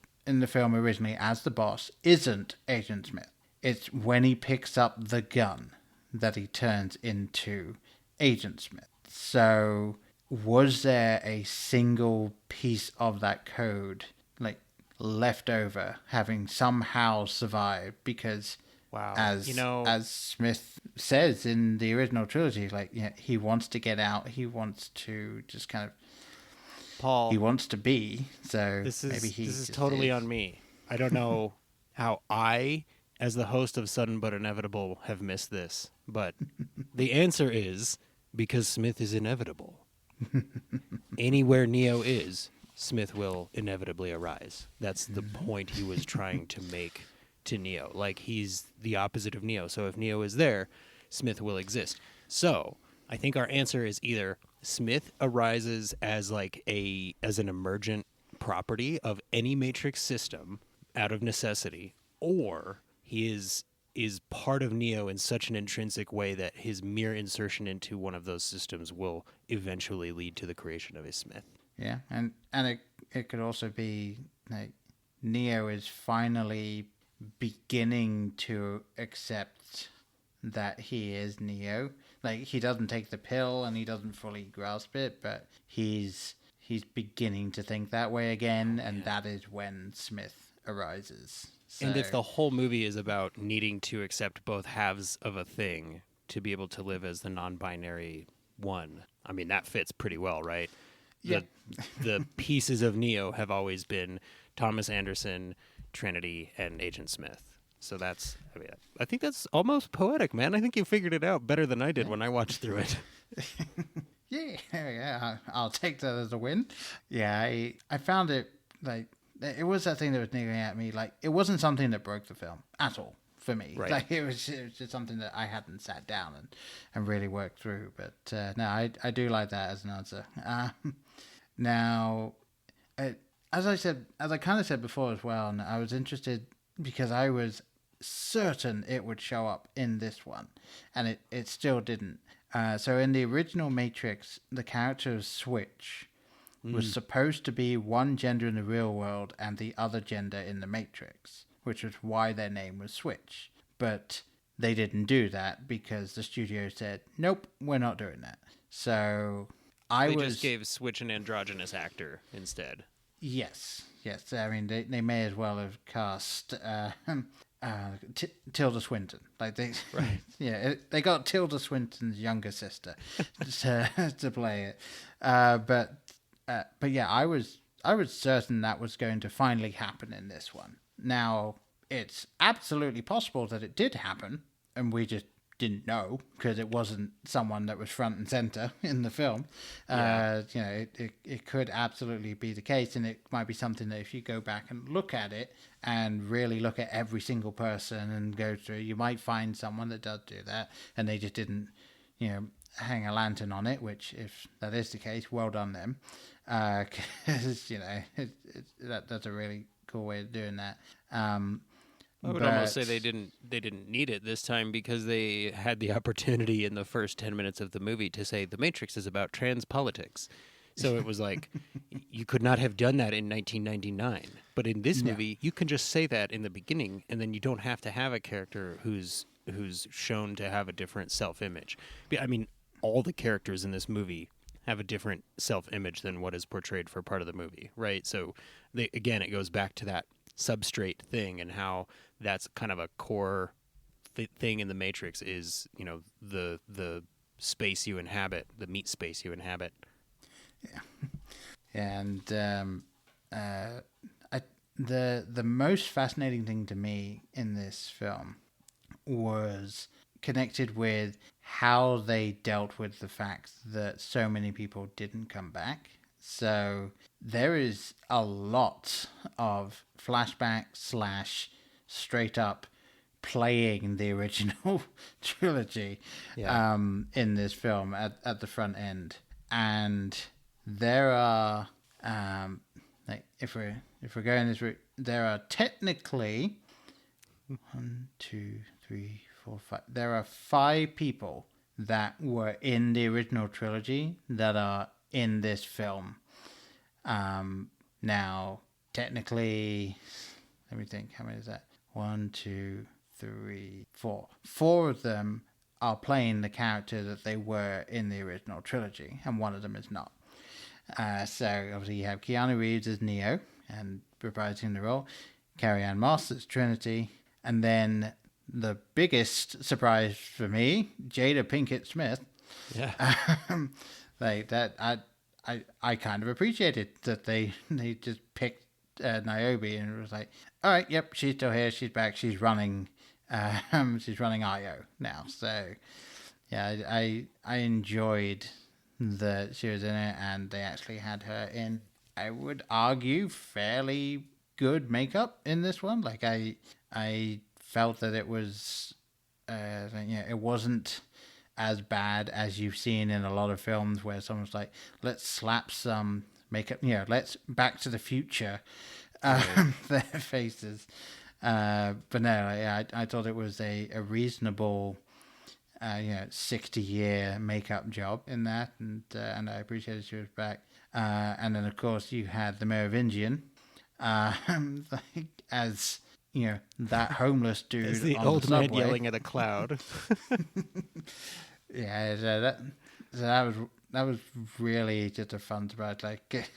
film originally as the boss isn't Agent Smith. It's when he picks up the gun that he turns into Agent Smith. So was there a single piece of that code, like, left over, having somehow survived? Because Wow. as Smith says in the original trilogy, like, yeah, he wants to get out. He wants to just kind of, Paul, he wants to be. So this maybe he is just totally is. on me. I don't know how I, as the host of Sudden But Inevitable, have missed this, but the answer is because Smith is inevitable. Anywhere Neo is, Smith will inevitably arise. That's the point he was trying to make to Neo. Like, he's the opposite of Neo. So if Neo is there, Smith will exist. So I think our answer is either Smith arises as as an emergent property of any Matrix system out of necessity, or he is part of Neo in such an intrinsic way that his mere insertion into one of those systems will eventually lead to the creation of a Smith. Yeah, and it could also be like Neo is finally beginning to accept that he is Neo. Like, he doesn't take the pill and he doesn't fully grasp it, but he's beginning to think that way again, and that is when Smith arises. So, And if the whole movie is about needing to accept both halves of a thing to be able to live as the non-binary one, I mean, that fits pretty well, right? Yeah. The pieces of Neo have always been Thomas Anderson, Trinity, and Agent Smith. So that's, I mean, I think that's almost poetic, man. I think you figured it out better than I did when I watched through it. yeah, I'll take that as a win. Yeah, I found it, like, it was that thing that was niggling at me. Like, it wasn't something that broke the film at all for me. Right. Like, it was just something that I hadn't sat down and really worked through. But no, I do like that as an answer. Now, as I kind of said before as well, and I was interested because I was certain it would show up in this one, and it still didn't. So in the original Matrix, the character of Switch was supposed to be one gender in the real world and the other gender in the Matrix, which was why their name was Switch. But they didn't do that because the studio said, nope, we're not doing that. So They just gave Switch an androgynous actor instead. Yes. I mean, they may as well have cast Tilda Swinton. Like, they, Right. Yeah, they got Tilda Swinton's younger sister to play it. But yeah, I was certain that was going to finally happen in this one. Now, it's absolutely possible that it did happen, and we just didn't know because it wasn't someone that was front and center in the film. Yeah. It could absolutely be the case, and it might be something that if you go back and look at it and really look at every single person and go through, you might find someone that does do that, and they just didn't, hang a lantern on it. Which, if that is the case, well done them, because that's a really cool way of doing that. I would almost say they didn't need it this time because they had the opportunity in the first 10 minutes of the movie to say The Matrix is about trans politics. So it was like, you could not have done that in 1999. But in this movie, you can just say that in the beginning, and then you don't have to have a character who's shown to have a different self-image. I mean, all the characters in this movie have a different self-image than what is portrayed for part of the movie, right? So, again, it goes back to that substrate thing and how that's kind of a core thing in the Matrix is, the space you inhabit, the meat space you inhabit. Yeah. And the most fascinating thing to me in this film was connected with how they dealt with the fact that so many people didn't come back. So there is a lot of flashback / straight up playing the original trilogy in this film at the front end. And there are if we're going this route, there are technically 1, 2, 3, 4, 5. There are 5 people that were in the original trilogy that are in this film. Now, technically, let me think. How many is that? 1, 2, 3, 4. 4 of them are playing the character that they were in the original trilogy, and one of them is not. So obviously you have Keanu Reeves as Neo and reprising the role, Carrie Ann Moss as Trinity, and then the biggest surprise for me, Jada Pinkett Smith. Yeah. Like that, I kind of appreciated that they just picked Niobe, and it was like, all right, yep, she's still here, she's back, she's running IO now. So yeah, I enjoyed that she was in it, and they actually had her in, I would argue, fairly good makeup in this one. Like I felt that it was, it wasn't as bad as you've seen in a lot of films where someone's like, let's slap some makeup, let's Back to the Future their faces. But no, I thought it was a reasonable 60-year makeup job in that, and I appreciated she was back. And then of course you had the Merovingian, like, as that homeless dude, As the on old the man subway. yelling at a cloud. Yeah, so that was really just a fun surprise. Like,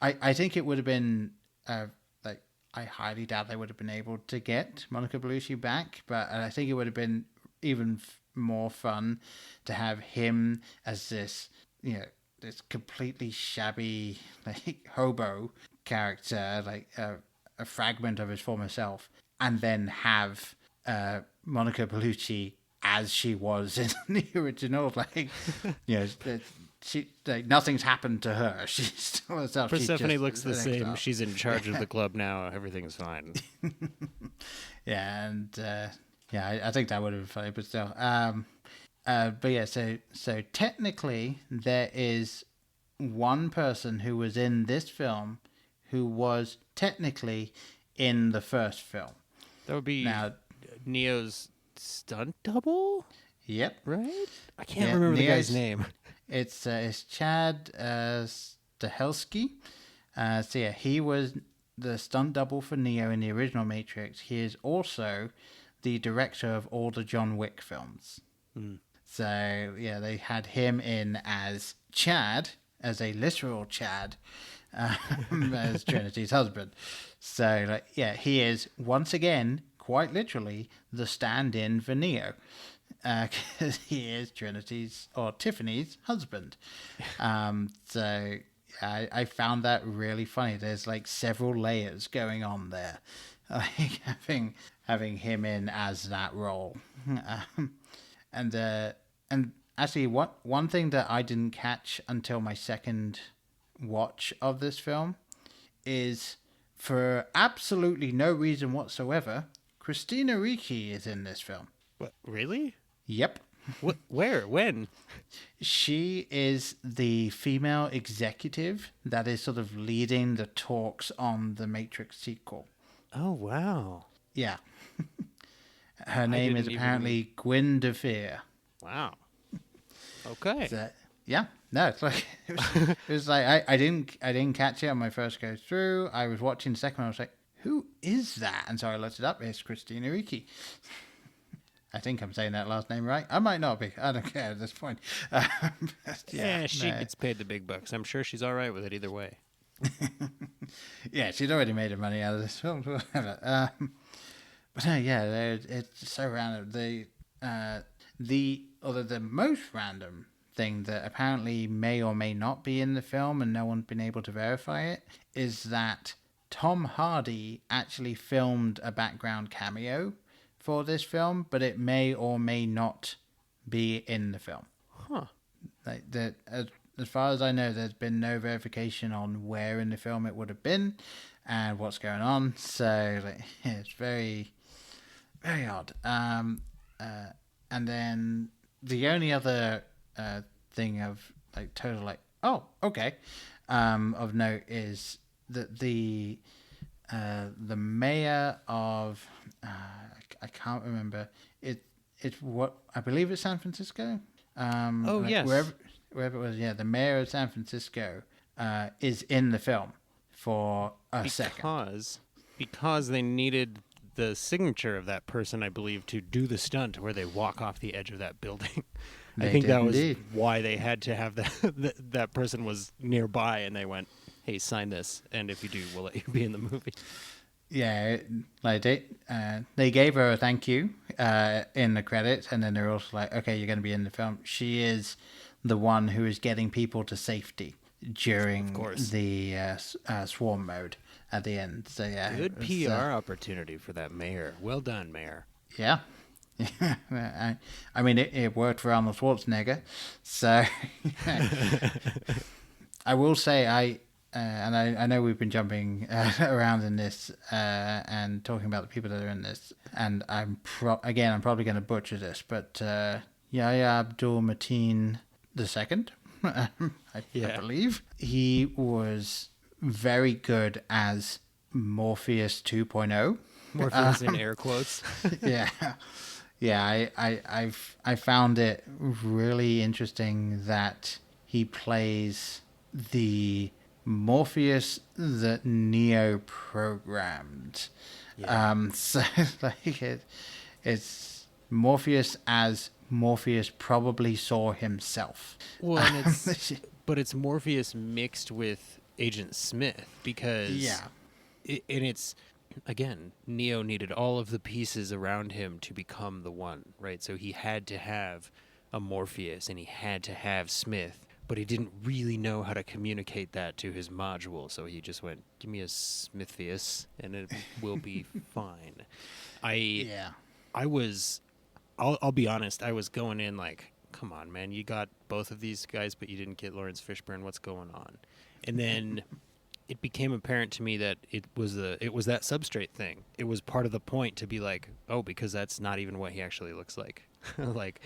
I think it would have been like, I highly doubt they would have been able to get Monica Bellucci back, but I think it would have been even more fun to have him as this this completely shabby, like, hobo character, like a fragment of his former self, and then have Monica Bellucci as she was in the original. Like, she, like, nothing's happened to her. She's still herself. Persephone looks the same. She's in charge of the club now. Everything's fine. Yeah, and I think that would have been funny, but still. But yeah, so technically there is one person who was in this film who was technically in the first film. That would be Now, Neo's stunt double, yep. right? I can't remember the guy's name. It's Chad Stahelski. So yeah, he was the stunt double for Neo in the original Matrix. He is also the director of all the John Wick films. So yeah, they had him in as Chad, as a literal Chad, as Trinity's husband. So like, yeah, he is once again, quite literally, the stand-in for Neo, because he is Trinity's or Tiffany's husband. So I found that really funny. There's like several layers going on there, like having him in as that role. And actually, one thing that I didn't catch until my second watch of this film is, for absolutely no reason whatsoever, Christina Ricci is in this film. What? Really? Yep. What? Where? When? She is the female executive that is sort of leading the talks on the Matrix sequel. Oh, wow. Yeah. Her name is apparently Gwyn DeFeer. Wow. Okay. So, yeah. No, it's like it was like I didn't catch it on my first go through. I was watching the second one. I was like, who is that? And so I looked it up. It's Christina Ricci. I think I'm saying that last name right. I might not be. I don't care at this point. Yeah, she gets paid the big bucks. I'm sure she's all right with it either way. Yeah, she's already made her money out of this film. Whatever. But no, yeah, it's so random. The most random thing that apparently may or may not be in the film, and no one's been able to verify it, is that Tom Hardy actually filmed a background cameo for this film, but it may or may not be in the film. Huh. Like that, as far as I know, there's been no verification on where in the film it would have been and what's going on. So like, it's very, very odd. And then the only other thing of like total like, oh, okay, of note is that the mayor of I can't remember it's what I believe it's San Francisco. Yes, wherever it was. Yeah, the mayor of San Francisco is in the film for a second because they needed the signature of that person, I believe, to do the stunt where they walk off the edge of that building. I think that was why they had to have that person was nearby, and they went, "Hey, sign this, and if you do, we'll let you be in the movie." Yeah, like they gave her a thank you in the credits, and then they're also like, okay, you're going to be in the film. She is the one who is getting people to safety during the swarm mode at the end. So yeah, good PR opportunity for that mayor. Well done, mayor. Yeah. I mean, it worked for Arnold Schwarzenegger. So I will say I know we've been jumping around in this and talking about the people that are in this, and I'm probably going to butcher this, but Yahya Abdul-Mateen II, I believe, he was very good as Morpheus 2.0. Morpheus in air quotes. Yeah, I found it really interesting that he plays the Morpheus that Neo programmed. Yeah. So like it's Morpheus as Morpheus probably saw himself. Well, and but it's Morpheus mixed with Agent Smith because it's again, Neo needed all of the pieces around him to become the one, right? So he had to have a Morpheus and he had to have Smith, but he didn't really know how to communicate that to his module. So he just went, give me a Smithius and it will be fine. I'll be honest, I was going in like, come on, man, you got both of these guys, but you didn't get Lawrence Fishburne. What's going on? And then it became apparent to me that it was that substrate thing. It was part of the point to be like, oh, because that's not even what he actually looks like. Like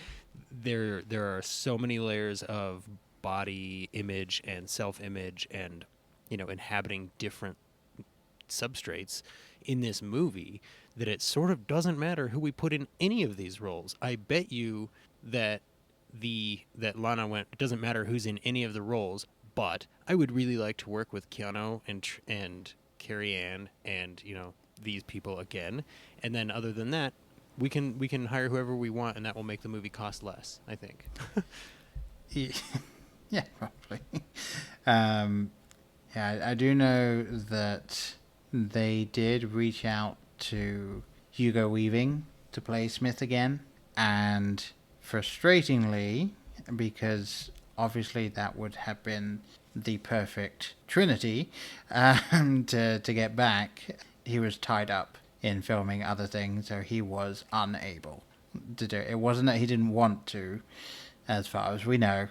there are so many layers of body image and self-image and, you know, inhabiting different substrates in this movie that it sort of doesn't matter who we put in any of these roles. I bet you that Lana went, it doesn't matter who's in any of the roles, but I would really like to work with Keanu and Carrie Ann and, you know, these people again. And then other than that, we can hire whoever we want, and that will make the movie cost less, I think. Yeah, probably. I do know that they did reach out to Hugo Weaving to play Smith again, and frustratingly, because obviously that would have been the perfect trinity to get back, he was tied up in filming other things, so he was unable to do it. It wasn't that he didn't want to, as far as we know.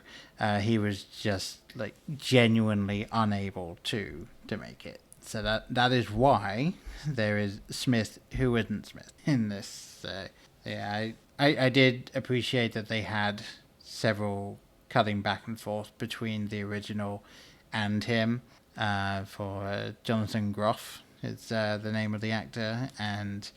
He was just like genuinely unable to make it. So that is why there is Smith who isn't Smith in this. I did appreciate that they had several cutting back and forth between the original and him. For Jonathan Groff is the name of the actor, and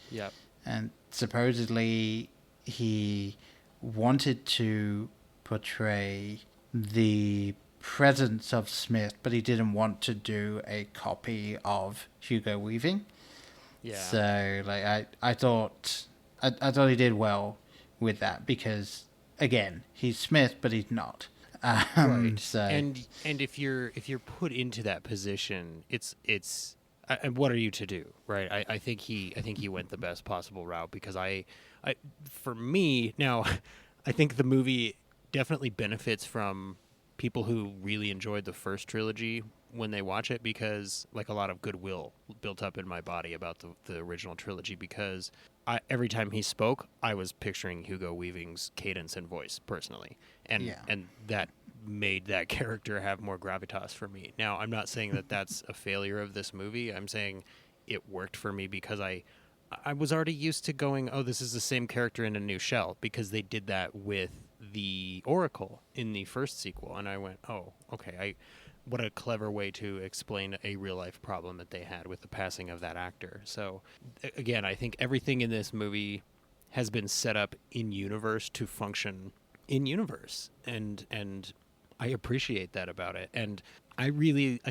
supposedly he wanted to portray the presence of Smith, but he didn't want to do a copy of Hugo Weaving. Yeah. So like I thought he did well with that, because again, he's Smith but he's not. Right. So and if you're put into that position, it's what are you to do, right? I think he went the best possible route, because I for me now, I think the movie definitely benefits from people who really enjoyed the first trilogy when they watch it, because like a lot of goodwill built up in my body about the original trilogy, because every time he spoke, I was picturing Hugo Weaving's cadence and voice personally, and that made that character have more gravitas for me. Now, I'm not saying that that's a failure of this movie. I'm saying it worked for me because I was already used to going, oh, this is the same character in a new shell, because they did that with the Oracle in the first sequel, and I went, oh, okay, what a clever way to explain a real-life problem that they had with the passing of that actor. So, again, I think everything in this movie has been set up in universe to function in universe, and I appreciate that about it. And I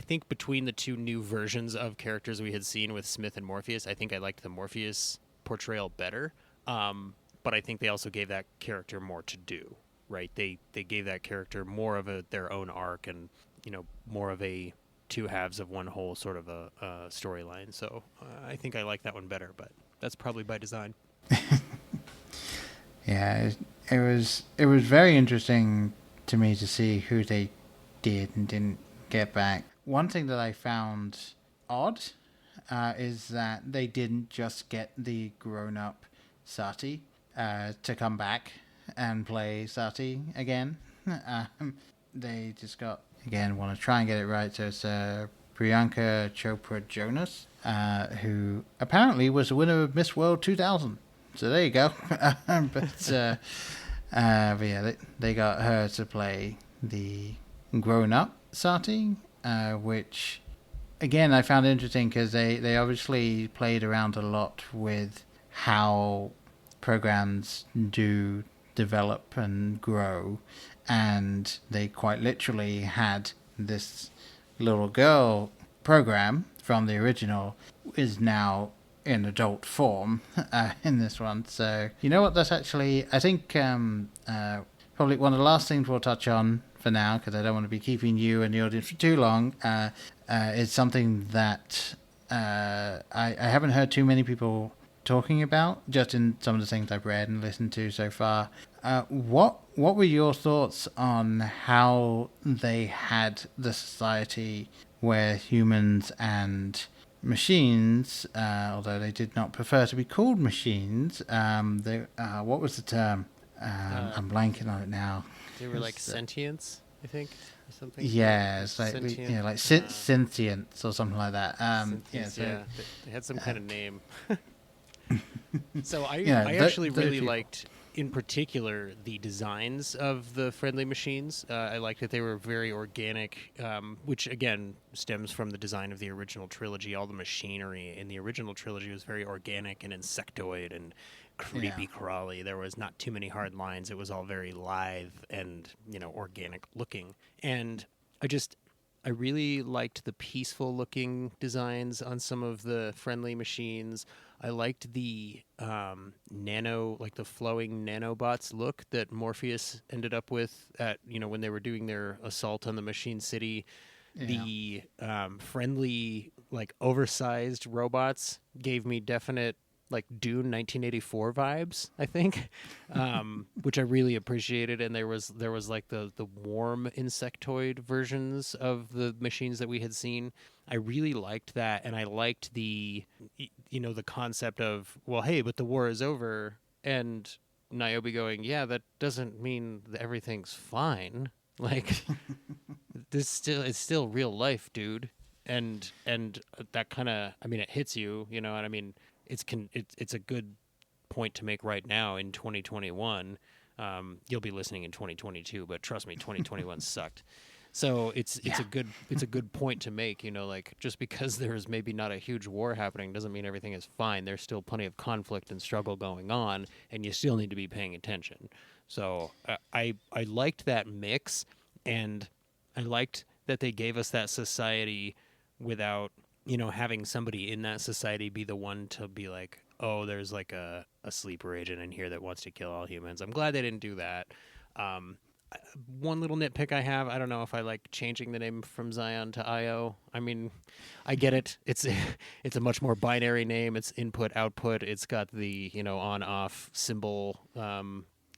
think between the two new versions of characters we had seen with Smith and Morpheus, I think I liked the Morpheus portrayal better. But I think they also gave that character more to do, right? They gave that character more of their own arc, and, you know, more of a two halves of one whole sort of a storyline. So I think I like that one better, but that's probably by design. Yeah, it was very interesting to me to see who they did and didn't get back. One thing that I found odd is that they didn't just get the grown-up Sati to come back and play Sati again. They just got, again, want to try and get it right. So it's Priyanka Chopra Jonas, who apparently was the winner of Miss World 2000. So there you go. But yeah, they got her to play the grown-up Sati, which, again, I found interesting because they obviously played around a lot with how programs do develop and grow, and they quite literally had this little girl program from the original is now in adult form in this one. So you know what, that's actually, I think, probably one of the last things we'll touch on for now, because I don't want to be keeping you and the audience for too long, is something that I haven't heard too many people talking about, just in some of the things I've read and listened to so far. What were your thoughts on how they had the society where humans and machines, although they did not prefer to be called machines, what was the term? I'm blanking on it now. They were like sentients, I think, or something. Yeah, it's like sentience or something like that. They had some kind of name. So I those actually really people. liked, in particular, the designs of the friendly machines. I liked that they were very organic, which again stems from the design of the original trilogy. All the machinery in the original trilogy was very organic and insectoid and creepy crawly. There was not too many hard lines. It was all very lithe and, organic looking. And I really liked the peaceful looking designs on some of the friendly machines. I liked the the flowing nanobots look that Morpheus ended up with at, when they were doing their assault on the Machine City. Yeah. The friendly, oversized robots gave me definite, Dune 1984 vibes, I think, which I really appreciated. And there was the warm insectoid versions of the machines that we had seen. I really liked that, and I liked the concept of, well, hey, but the war is over, and Niobe going, yeah, that doesn't mean that everything's fine. It's still real life, dude. And that kind of, it hits you, and I mean, it's a good point to make right now in 2021. You'll be listening in 2022, but trust me, 2021 sucked. So it's a good point to make, just because there's maybe not a huge war happening doesn't mean everything is fine. There's still plenty of conflict and struggle going on, and you still need to be paying attention. So I liked that mix, and I liked that they gave us that society without, having somebody in that society be the one to be like, oh, there's a sleeper agent in here that wants to kill all humans. I'm glad they didn't do that. One little nitpick I have, I don't know if I like changing the name from Zion to Io. I get it. It's a much more binary name. It's input, output. It's got the, on-off symbol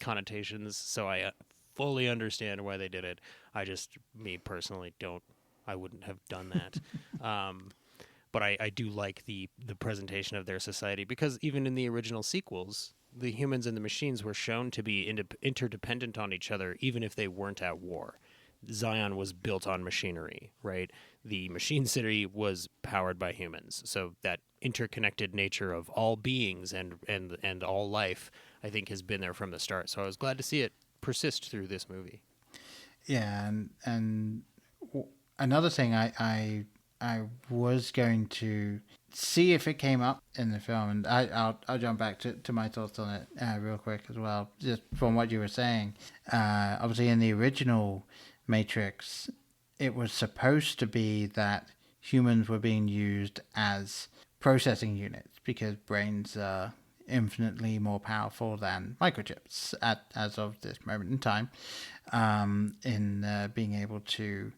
connotations. So I fully understand why they did it. Me personally, I wouldn't have done that. But I do like the presentation of their society, because even in the original sequels, the humans and the machines were shown to be interdependent on each other, even if they weren't at war. Zion was built on machinery, right? The Machine City was powered by humans. So that interconnected nature of all beings and all life, I think, has been there from the start. So I was glad to see it persist through this movie. Yeah, and another thing I was going to see if it came up in the film, and I'll jump back to my thoughts on it real quick as well, just from what you were saying. Obviously, in the original Matrix, it was supposed to be that humans were being used as processing units, because brains are infinitely more powerful than microchips as of this moment in time, in being able to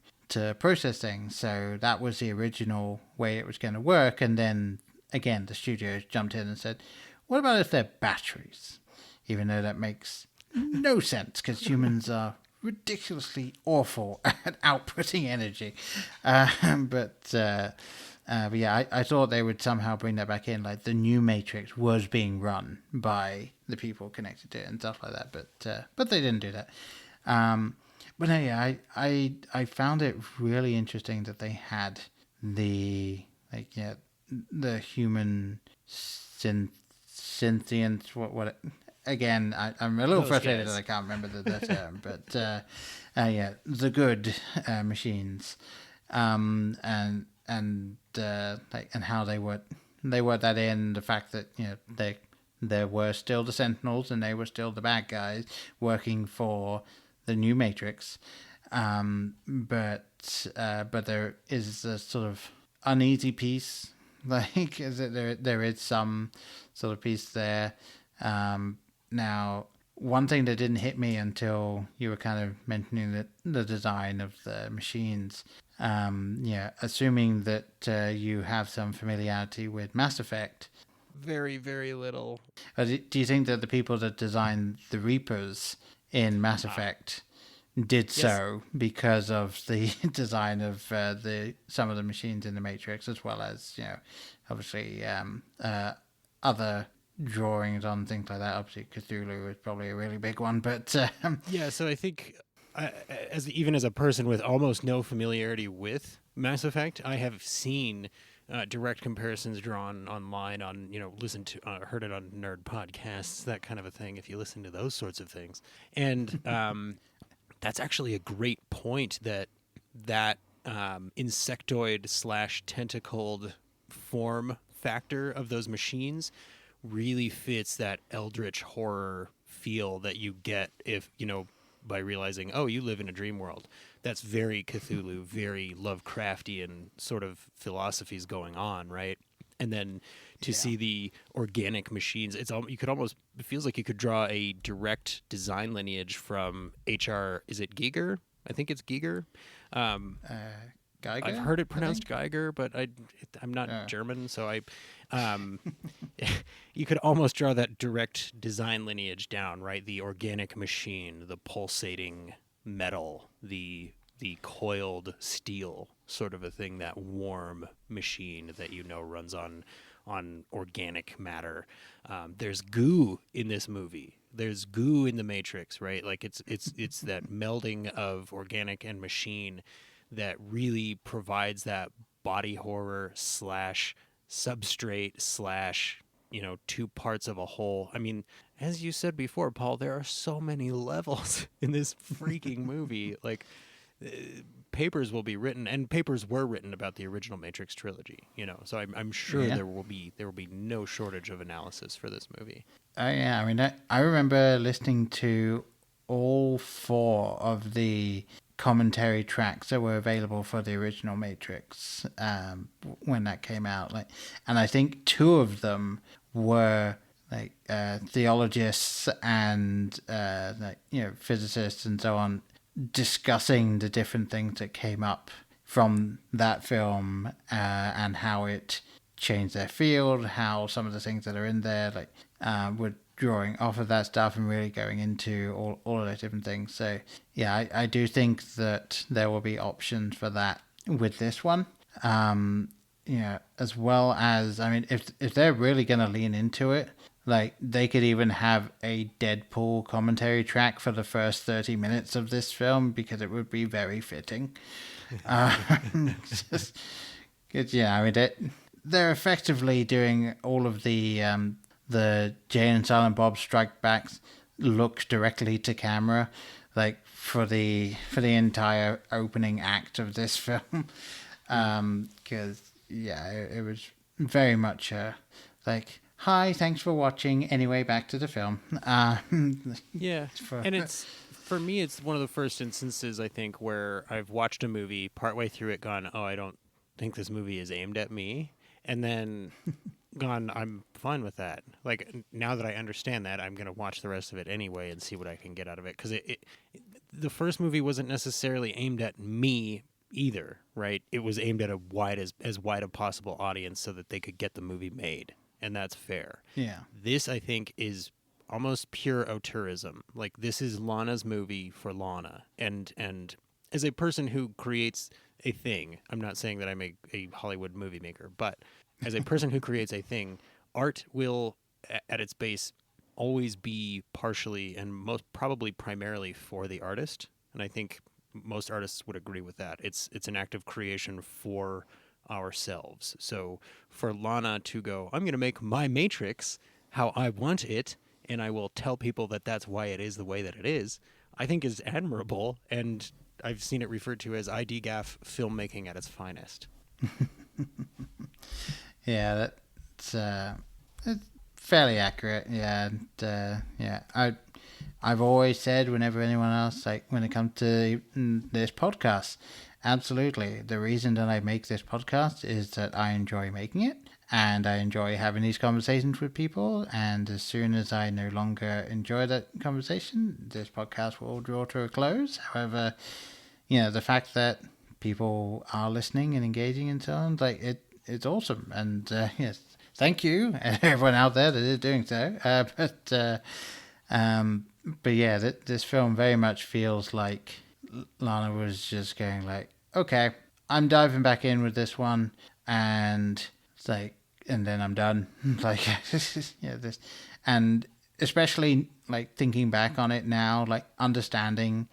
process things. So that was the original way it was going to work. And then again, the studios jumped in and said, what about if they're batteries? even though that makes no sense because humans are ridiculously awful at outputting energy. But yeah, I thought they would somehow bring that back in, like the new Matrix was being run by the people connected to it and stuff like that. But they didn't do that. But no, yeah, I found it really interesting that they had the the human sentience. What again? I'm a little frustrated that I can't remember the term, but yeah, the good machines, and how they work that in, the fact that there were still the Sentinels and they were still the bad guys working for the new Matrix, but there is a sort of uneasy piece, like is it there is some sort of piece there. Now, one thing that didn't hit me until you were kind of mentioning the design of the machines. Assuming that you have some familiarity with Mass Effect. Very, very little. Do you think that the people that designed the Reapers in Mass Effect did so because of the design of some of the machines in the Matrix, as well as obviously other drawings on things like that? Obviously, Cthulhu is probably a really big one, but yeah. So I think, as a person with almost no familiarity with Mass Effect, I have seen direct comparisons drawn online on, listened to, heard it on nerd podcasts, that kind of a thing, if you listen to those sorts of things. And that's actually a great point, that insectoid / tentacled form factor of those machines really fits that eldritch horror feel that you get if, by realizing, oh, you live in a dream world. That's very Cthulhu, very Lovecraftian sort of philosophies going on, right? And then to see the organic machines, it feels like you could draw a direct design lineage from H.R. Is it Giger? I think it's Giger. Geiger? I've heard it pronounced Geiger, but I'm not German, so you could almost draw that direct design lineage down, right? The organic machine, the pulsating metal, the coiled steel sort of a thing, that warm machine that runs on organic matter. There's goo in this movie. There's goo in the Matrix, right? Like it's that melding of organic and machine that really provides that body horror / substrate / two parts of a whole. I mean, as you said before, Paul, there are so many levels in this freaking movie. Like, papers will be written, and papers were written about the original Matrix trilogy. So I'm sure there will be no shortage of analysis for this movie. Yeah, I mean, I remember listening to all 4 of the commentary tracks that were available for the original Matrix when that came out, and I think 2 of them were theologians and physicists and so on, discussing the different things that came up from that film and how it changed their field, how some of the things that are in there were drawing off of that stuff and really going into all of those different things. So yeah, I do think that there will be options for that with this one. As well as, I mean, if they're really going to lean into it, they could even have a Deadpool commentary track for the first 30 minutes of this film, because it would be very fitting. Just, I mean, they're effectively doing all of the Jay and Silent Bob Strike Backs look directly to camera, for the entire opening act of this film, because it was very much hi, thanks for watching. Anyway, back to the film. Yeah, and for me, it's one of the first instances, I think, where I've watched a movie, partway through it gone, oh, I don't think this movie is aimed at me, and then gone, I'm fine with that. Now that I understand that, I'm going to watch the rest of it anyway and see what I can get out of it, because the first movie wasn't necessarily aimed at me either, right? It was aimed at as wide a possible audience so that they could get the movie made. And that's fair. Yeah. This, I think, is almost pure auteurism. Like, this is Lana's movie for Lana. And as a person who creates a thing, I'm not saying that I'm a Hollywood movie maker, but as a person who creates a thing, art will, at its base, always be partially and most probably primarily for the artist. And I think most artists would agree with that. It's an act of creation for ourselves. So for Lana to go, I'm going to make my Matrix how I want it, and I will tell people that that's why it is the way that it is, I think is admirable. And I've seen it referred to as IDGAF filmmaking at its finest. Yeah, it's fairly accurate. Yeah, and, yeah. I've always said, whenever anyone else, like when it comes to this podcast, absolutely, the reason that I make this podcast is that I enjoy making it, and I enjoy having these conversations with people. And as soon as I no longer enjoy that conversation, this podcast will draw to a close. However, the fact that people are listening and engaging and so on, like it's awesome. And yes, thank you everyone out there that is doing so. But yeah, this film very much feels like Lana was just going like, okay, I'm diving back in with this one, and it's like, and then I'm done. Like, this, and especially like thinking back on it now, like understanding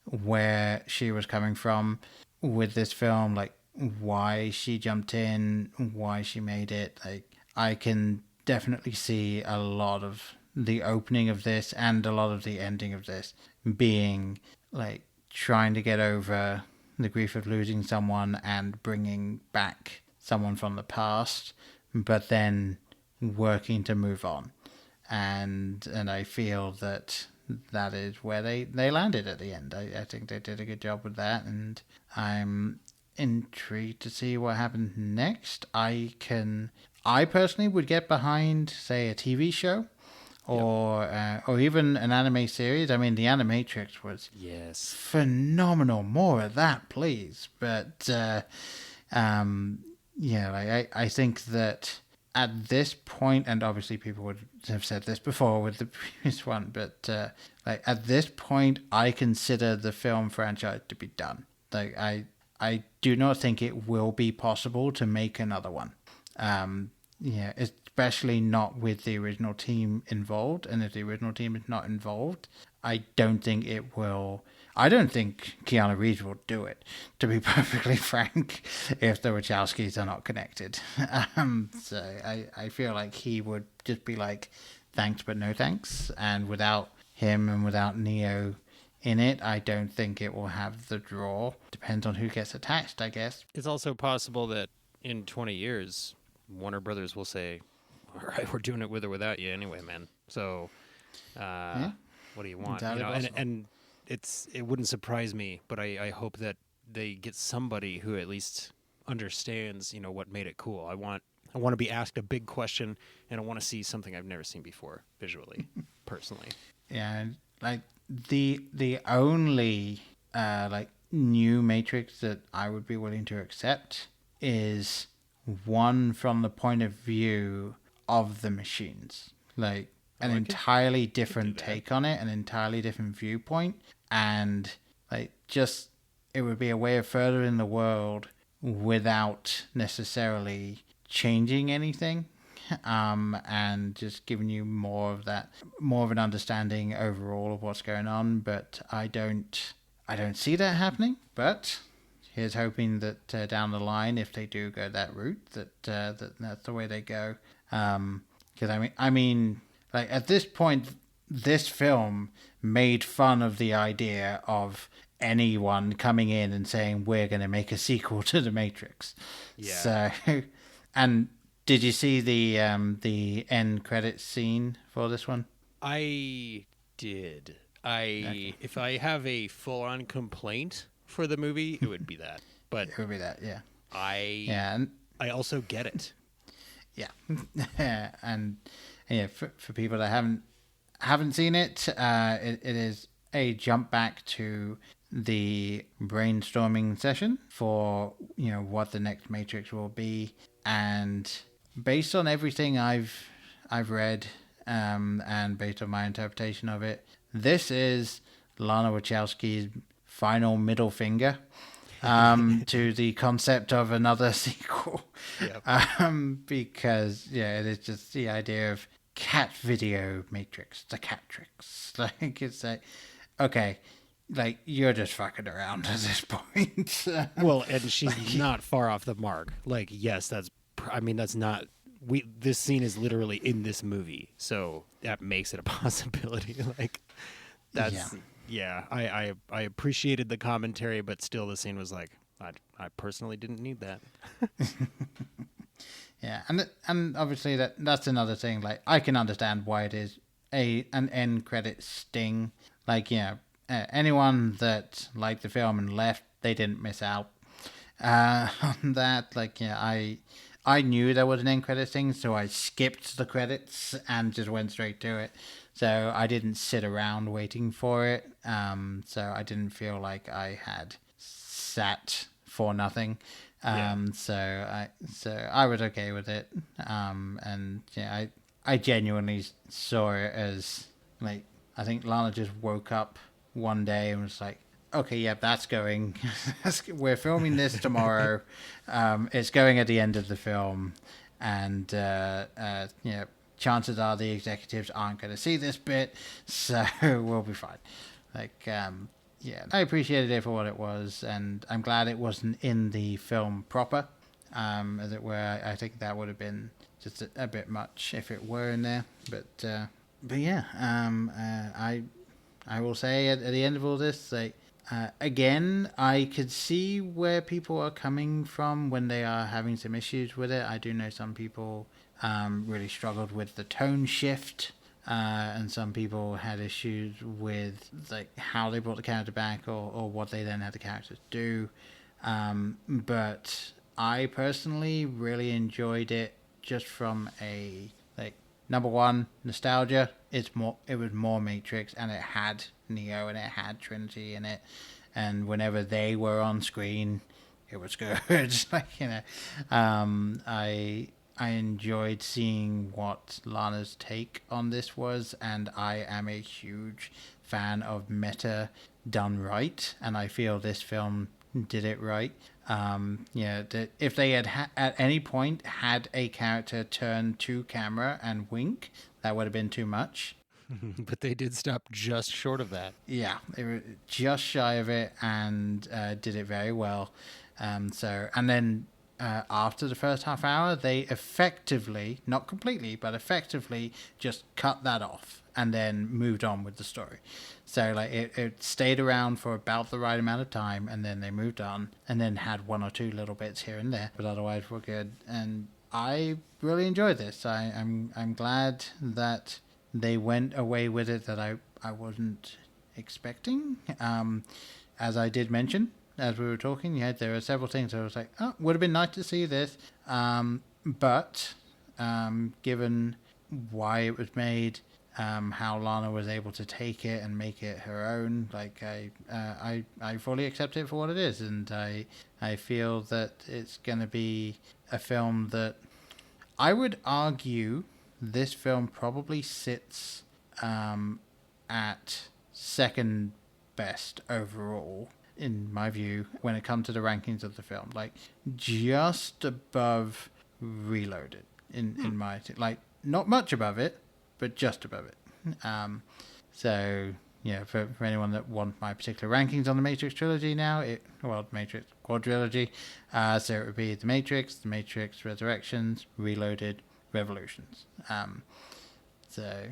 where she was coming from with this film, like why she jumped in, why she made it. Like, I can definitely see a lot of the opening of this and a lot of the ending of this being like trying to get over the grief of losing someone and bringing back someone from the past, but then working to move on. And I feel that is where they landed at the end. I think they did a good job with that, and I'm intrigued to see what happens next. I personally would get behind, say, a TV show or even an anime series. I mean, the Animatrix was phenomenal. More of that, please. But I think that at this point, and obviously people would have said this before with the previous one, but at this point, I consider the film franchise to be done. Like, I do not think it will be possible to make another one. Especially not with the original team involved. And if the original team is not involved, I don't think it will. I don't think Keanu Reeves will do it, to be perfectly frank, if the Wachowskis are not connected. So I feel like he would just be like, thanks but no thanks. And without him and without Neo in it, I don't think it will have the draw. Depends on who gets attached, I guess. It's also possible that in 20 years, Warner Brothers will say, all right, we're doing it with or without you anyway, man. So, what do you want? And it wouldn't surprise me, but I hope that they get somebody who at least understands, what made it cool. I want to be asked a big question, and I want to see something I've never seen before visually, personally. Yeah, like the only new Matrix that I would be willing to accept is one from the point of view of the machines, like an entirely different take on it, an entirely different viewpoint, and like just it would be a way of furthering the world without necessarily changing anything, and just giving you more of an understanding overall of what's going on. But I don't see that happening. But here's hoping that down the line, if they do go that route, that's the way they go. Because I mean, like at this point, this film made fun of the idea of anyone coming in and saying we're going to make a sequel to The Matrix. Yeah. So, and did you see the end credits scene for this one? I did. If I have a full-on complaint for the movie, it would be that. But it would be that, yeah. I also get it. Yeah, and yeah, for people that haven't seen it, it is a jump back to the brainstorming session for what the next Matrix will be, and based on everything I've read and based on my interpretation of it, this is Lana Wachowski's final middle finger to the concept of another sequel. Yep. Because it is just the idea of cat video matrix, the cat tricks. Like, it's like, okay, like, you're just fucking around at this point. Well, and she's not far off the mark. Like, yes, that's not. This scene is literally in this movie, so that makes it a possibility. Like, that's I appreciated the commentary, but still, the scene was like, I personally didn't need that. Yeah, and obviously that's another thing. Like, I can understand why it is an end credit sting. Like, anyone that liked the film and left, they didn't miss out on that. Like, I knew there was an end credit thing, so I skipped the credits and just went straight to it. So I didn't sit around waiting for it. So I didn't feel like I had sat for nothing. So I was okay with it. And I genuinely saw it as, like, I think Lana just woke up one day and was like, okay, yeah, that's going. We're filming this tomorrow. It's going at the end of the film, and chances are the executives aren't going to see this bit, so we'll be fine. Like, I appreciated it for what it was, and I'm glad it wasn't in the film proper, as it were. I think that would have been just a bit much if it were in there, but yeah, I will say at the end of all this, like, again, I could see where people are coming from when they are having some issues with it. I do know some people really struggled with the tone shift, and some people had issues with, like, how they brought the character back or what they then had the characters do. But I personally really enjoyed it just from a, like, number one, nostalgia. It was more Matrix, and it had Neo and it had Trinity in it, and whenever they were on screen, it was good. Like, I enjoyed seeing what Lana's take on this was, and I am a huge fan of meta done right, and I feel this film did it right. If they had at any point had a character turn to camera and wink, that would have been too much. But they did stop just short of that. Yeah, they were just shy of it, and did it very well. And then after the first half hour, they effectively, not completely, but effectively just cut that off and then moved on with the story. So, like, it stayed around for about the right amount of time, and then they moved on, and then had one or two little bits here and there, but otherwise we're good. And I really enjoyed this. I'm glad that they went away with it that I wasn't expecting. As I did mention, as we were talking, there are several things I was like, oh, would have been nice to see this. But given why it was made, how Lana was able to take it and make it her own, like, I fully accept it for what it is, and I feel that it's going to be a film that I would argue this film probably sits at second best overall, in my view, when it comes to the rankings of the film. Like, just above Reloaded, in my... Like, not much above it, but just above it. So, for anyone that wants my particular rankings on the Matrix trilogy now, Matrix quadrilogy, so it would be The Matrix Resurrections, Reloaded, Revolutions. So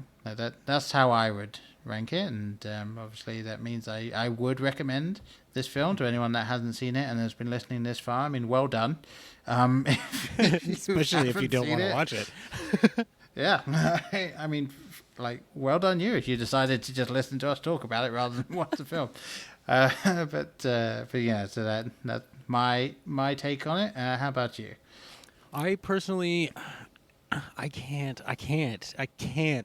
that's how I would rank it, and obviously that means I would recommend this film to anyone that hasn't seen it and has been listening this far. I mean, well done. Especially if you don't want to watch it. Yeah. I mean, like, well done you if you decided to just listen to us talk about it rather than watch the film. But yeah, so that's my take on it. How about you? I personally... I can't,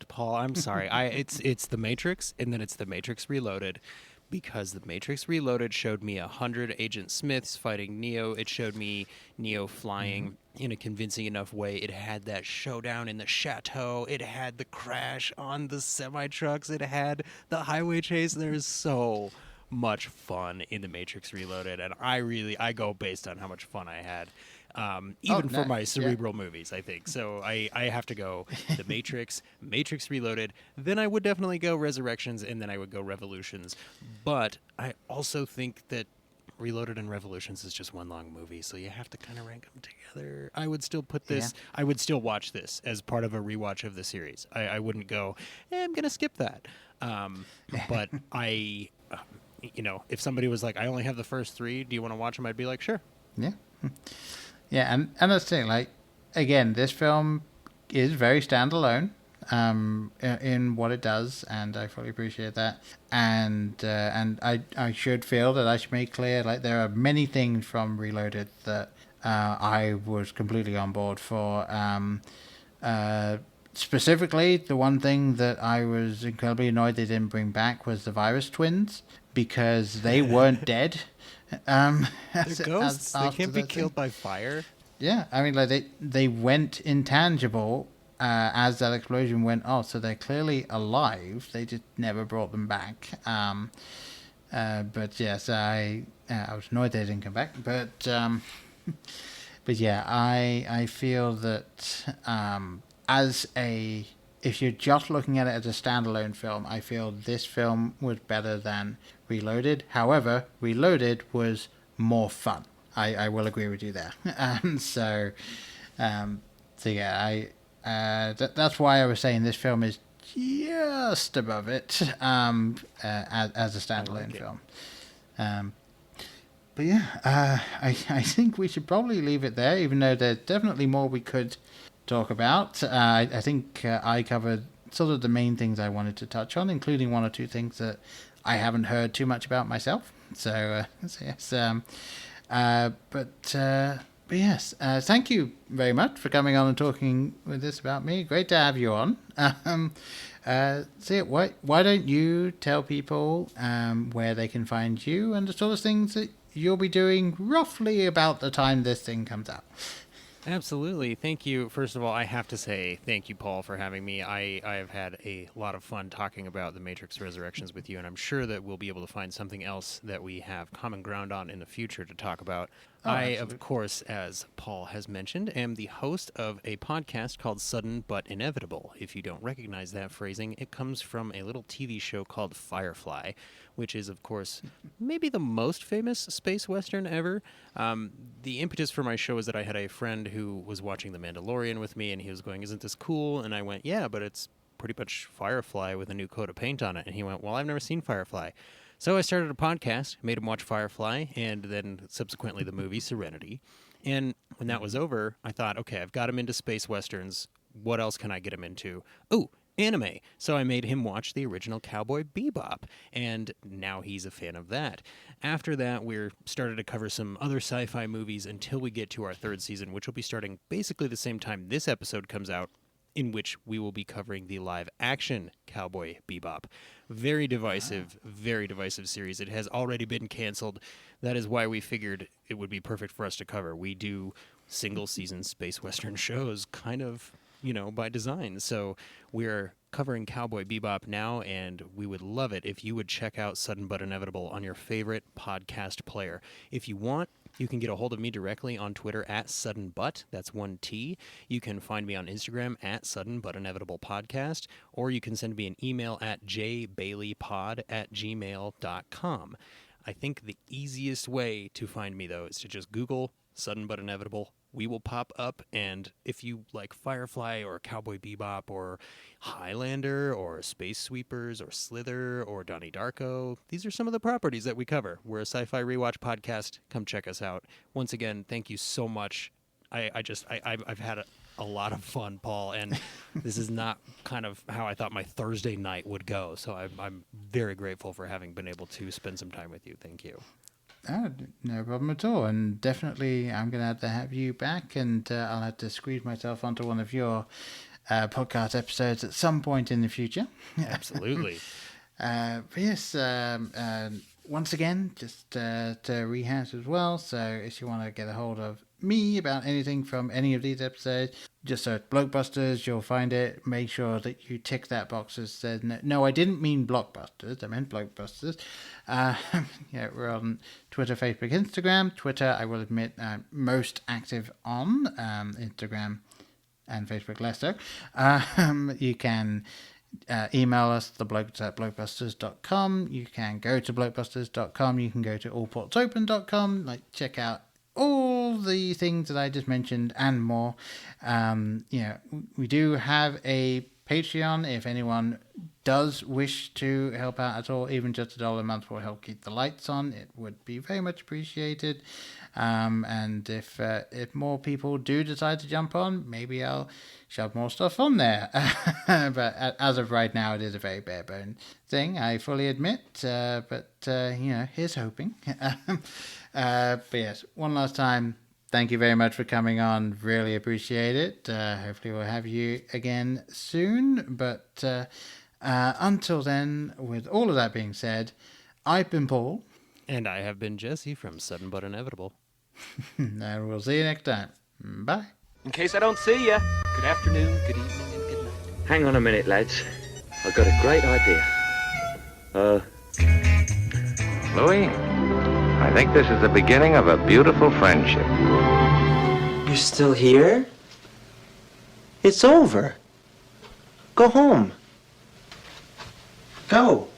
Paul. I'm sorry. It's The Matrix, and then it's The Matrix Reloaded, because The Matrix Reloaded showed me 100 Agent Smiths fighting Neo. It showed me Neo flying in a convincing enough way. It had that showdown in the chateau. It had the crash on the semi-trucks. It had the highway chase. There's so much fun in The Matrix Reloaded, and I go based on how much fun I had. Even for my cerebral movies, I think. So I have to go The Matrix, Matrix Reloaded, then I would definitely go Resurrections, and then I would go Revolutions. But I also think that Reloaded and Revolutions is just one long movie, so you have to kind of rank them together. I would still put this, I would still watch this as part of a rewatch of the series. I wouldn't go, I'm going to skip that. But if somebody was like, I only have the first three, do you want to watch them? I'd be like, sure. Yeah. Yeah, and that's the thing, like, again, this film is very standalone in what it does, and I fully appreciate that. And I should feel that I should make clear, like, there are many things from Reloaded that I was completely on board for. Specifically, the one thing that I was incredibly annoyed they didn't bring back was the virus twins, because they weren't dead. They're ghosts. They can't be killed by fire. Yeah, I mean, like they went intangible as that explosion went off, so they're clearly alive. They just never brought them back. But yes, I was annoyed they didn't come back. But yeah, I feel that if you're just looking at it as a standalone film, I feel this film was better than Reloaded. However, Reloaded was more fun. I will agree with you there. So yeah, that's why I was saying this film is just above it as a standalone film. But yeah, I think we should probably leave it there, even though there's definitely more we could talk about. I think I covered sort of the main things I wanted to touch on, including one or two things that I haven't heard too much about myself. So yes. But yes, thank you very much for coming on and talking with us about me. Great to have you on. So why don't you tell people where they can find you and the sort of things that you'll be doing roughly about the time this thing comes out? Absolutely. Thank you. First of all, I have to say thank you, Paul, for having me. I have had a lot of fun talking about The Matrix Resurrections with you, and I'm sure that we'll be able to find something else that we have common ground on in the future to talk about. I, of course, as Paul has mentioned, am the host of a podcast called Sudden But Inevitable. If you don't recognize that phrasing, it comes from a little TV show called Firefly, which is, of course, maybe the most famous space western ever. The impetus for my show is that I had a friend who was watching The Mandalorian with me, and he was going, "Isn't this cool?" And I went, "Yeah, but it's pretty much Firefly with a new coat of paint on it." And he went, "Well, I've never seen Firefly." So I started a podcast, made him watch Firefly, and then subsequently the movie Serenity. And when that was over, I thought, okay, I've got him into space westerns. What else can I get him into? Oh, anime. So I made him watch the original Cowboy Bebop, and now he's a fan of that. After that, we're started to cover some other sci-fi movies until we get to our third season, which will be starting basically the same time this episode comes out, in which we will be covering the live-action Cowboy Bebop. Very divisive series. It has already been canceled. That is why we figured it would be perfect for us to cover. We do single-season space western shows kind of, by design. So we're covering Cowboy Bebop now, and we would love it if you would check out Sudden But Inevitable on your favorite podcast player. If you want, you can get a hold of me directly on Twitter at SuddenBut. That's 1T. You can find me on Instagram at Sudden But Inevitable Podcast, or you can send me an email at jbaileypod@gmail.com. I think the easiest way to find me, though, is to just Google Sudden But Inevitable. We will pop up, and if you like Firefly or Cowboy Bebop or Highlander or Space Sweepers or Slither or Donnie Darko, these are some of the properties that we cover. We're a sci-fi rewatch podcast. Come check us out. Once again, thank you so much. I've had a lot of fun, Paul, and this is not kind of how I thought my Thursday night would go. So I'm very grateful for having been able to spend some time with you. Thank you. Oh, no problem at all. And definitely I'm going to have you back, and I'll have to squeeze myself onto one of your podcast episodes at some point in the future. Absolutely. But yes, once again, just to rehash as well, so if you want to get a hold of me about anything from any of these episodes, just search Blokebusters, you'll find it. Make sure that you tick that box that says, no, I didn't mean Blockbusters, I meant Blokebusters. We're on Twitter, Facebook, Instagram. Twitter, I will admit, most active on. Instagram and Facebook less so. You can email us, theblokes@blokebusters.com. You can go to blokebusters.com. You can go to allportsopen.com. Check out all the things that I just mentioned and more. We do have a Patreon. If anyone does wish to help out at all, even just $1 a month will help keep the lights on. It would be very much appreciated. And if more people do decide to jump on, maybe I'll shove more stuff on there. But as of right now, it is a very bare bone thing, I fully admit. But here's hoping. But yes, one last time, thank you very much for coming on. Really appreciate it. Hopefully we'll have you again soon. But until then, with all of that being said, I've been Paul. And I have been Jesse from Sudden But Inevitable. And we'll see you next time. Bye. In case I don't see you, good afternoon, good evening, and good night. Hang on a minute, lads. I've got a great idea. Louis, I think this is the beginning of a beautiful friendship. You're still here? It's over. Go home. Go.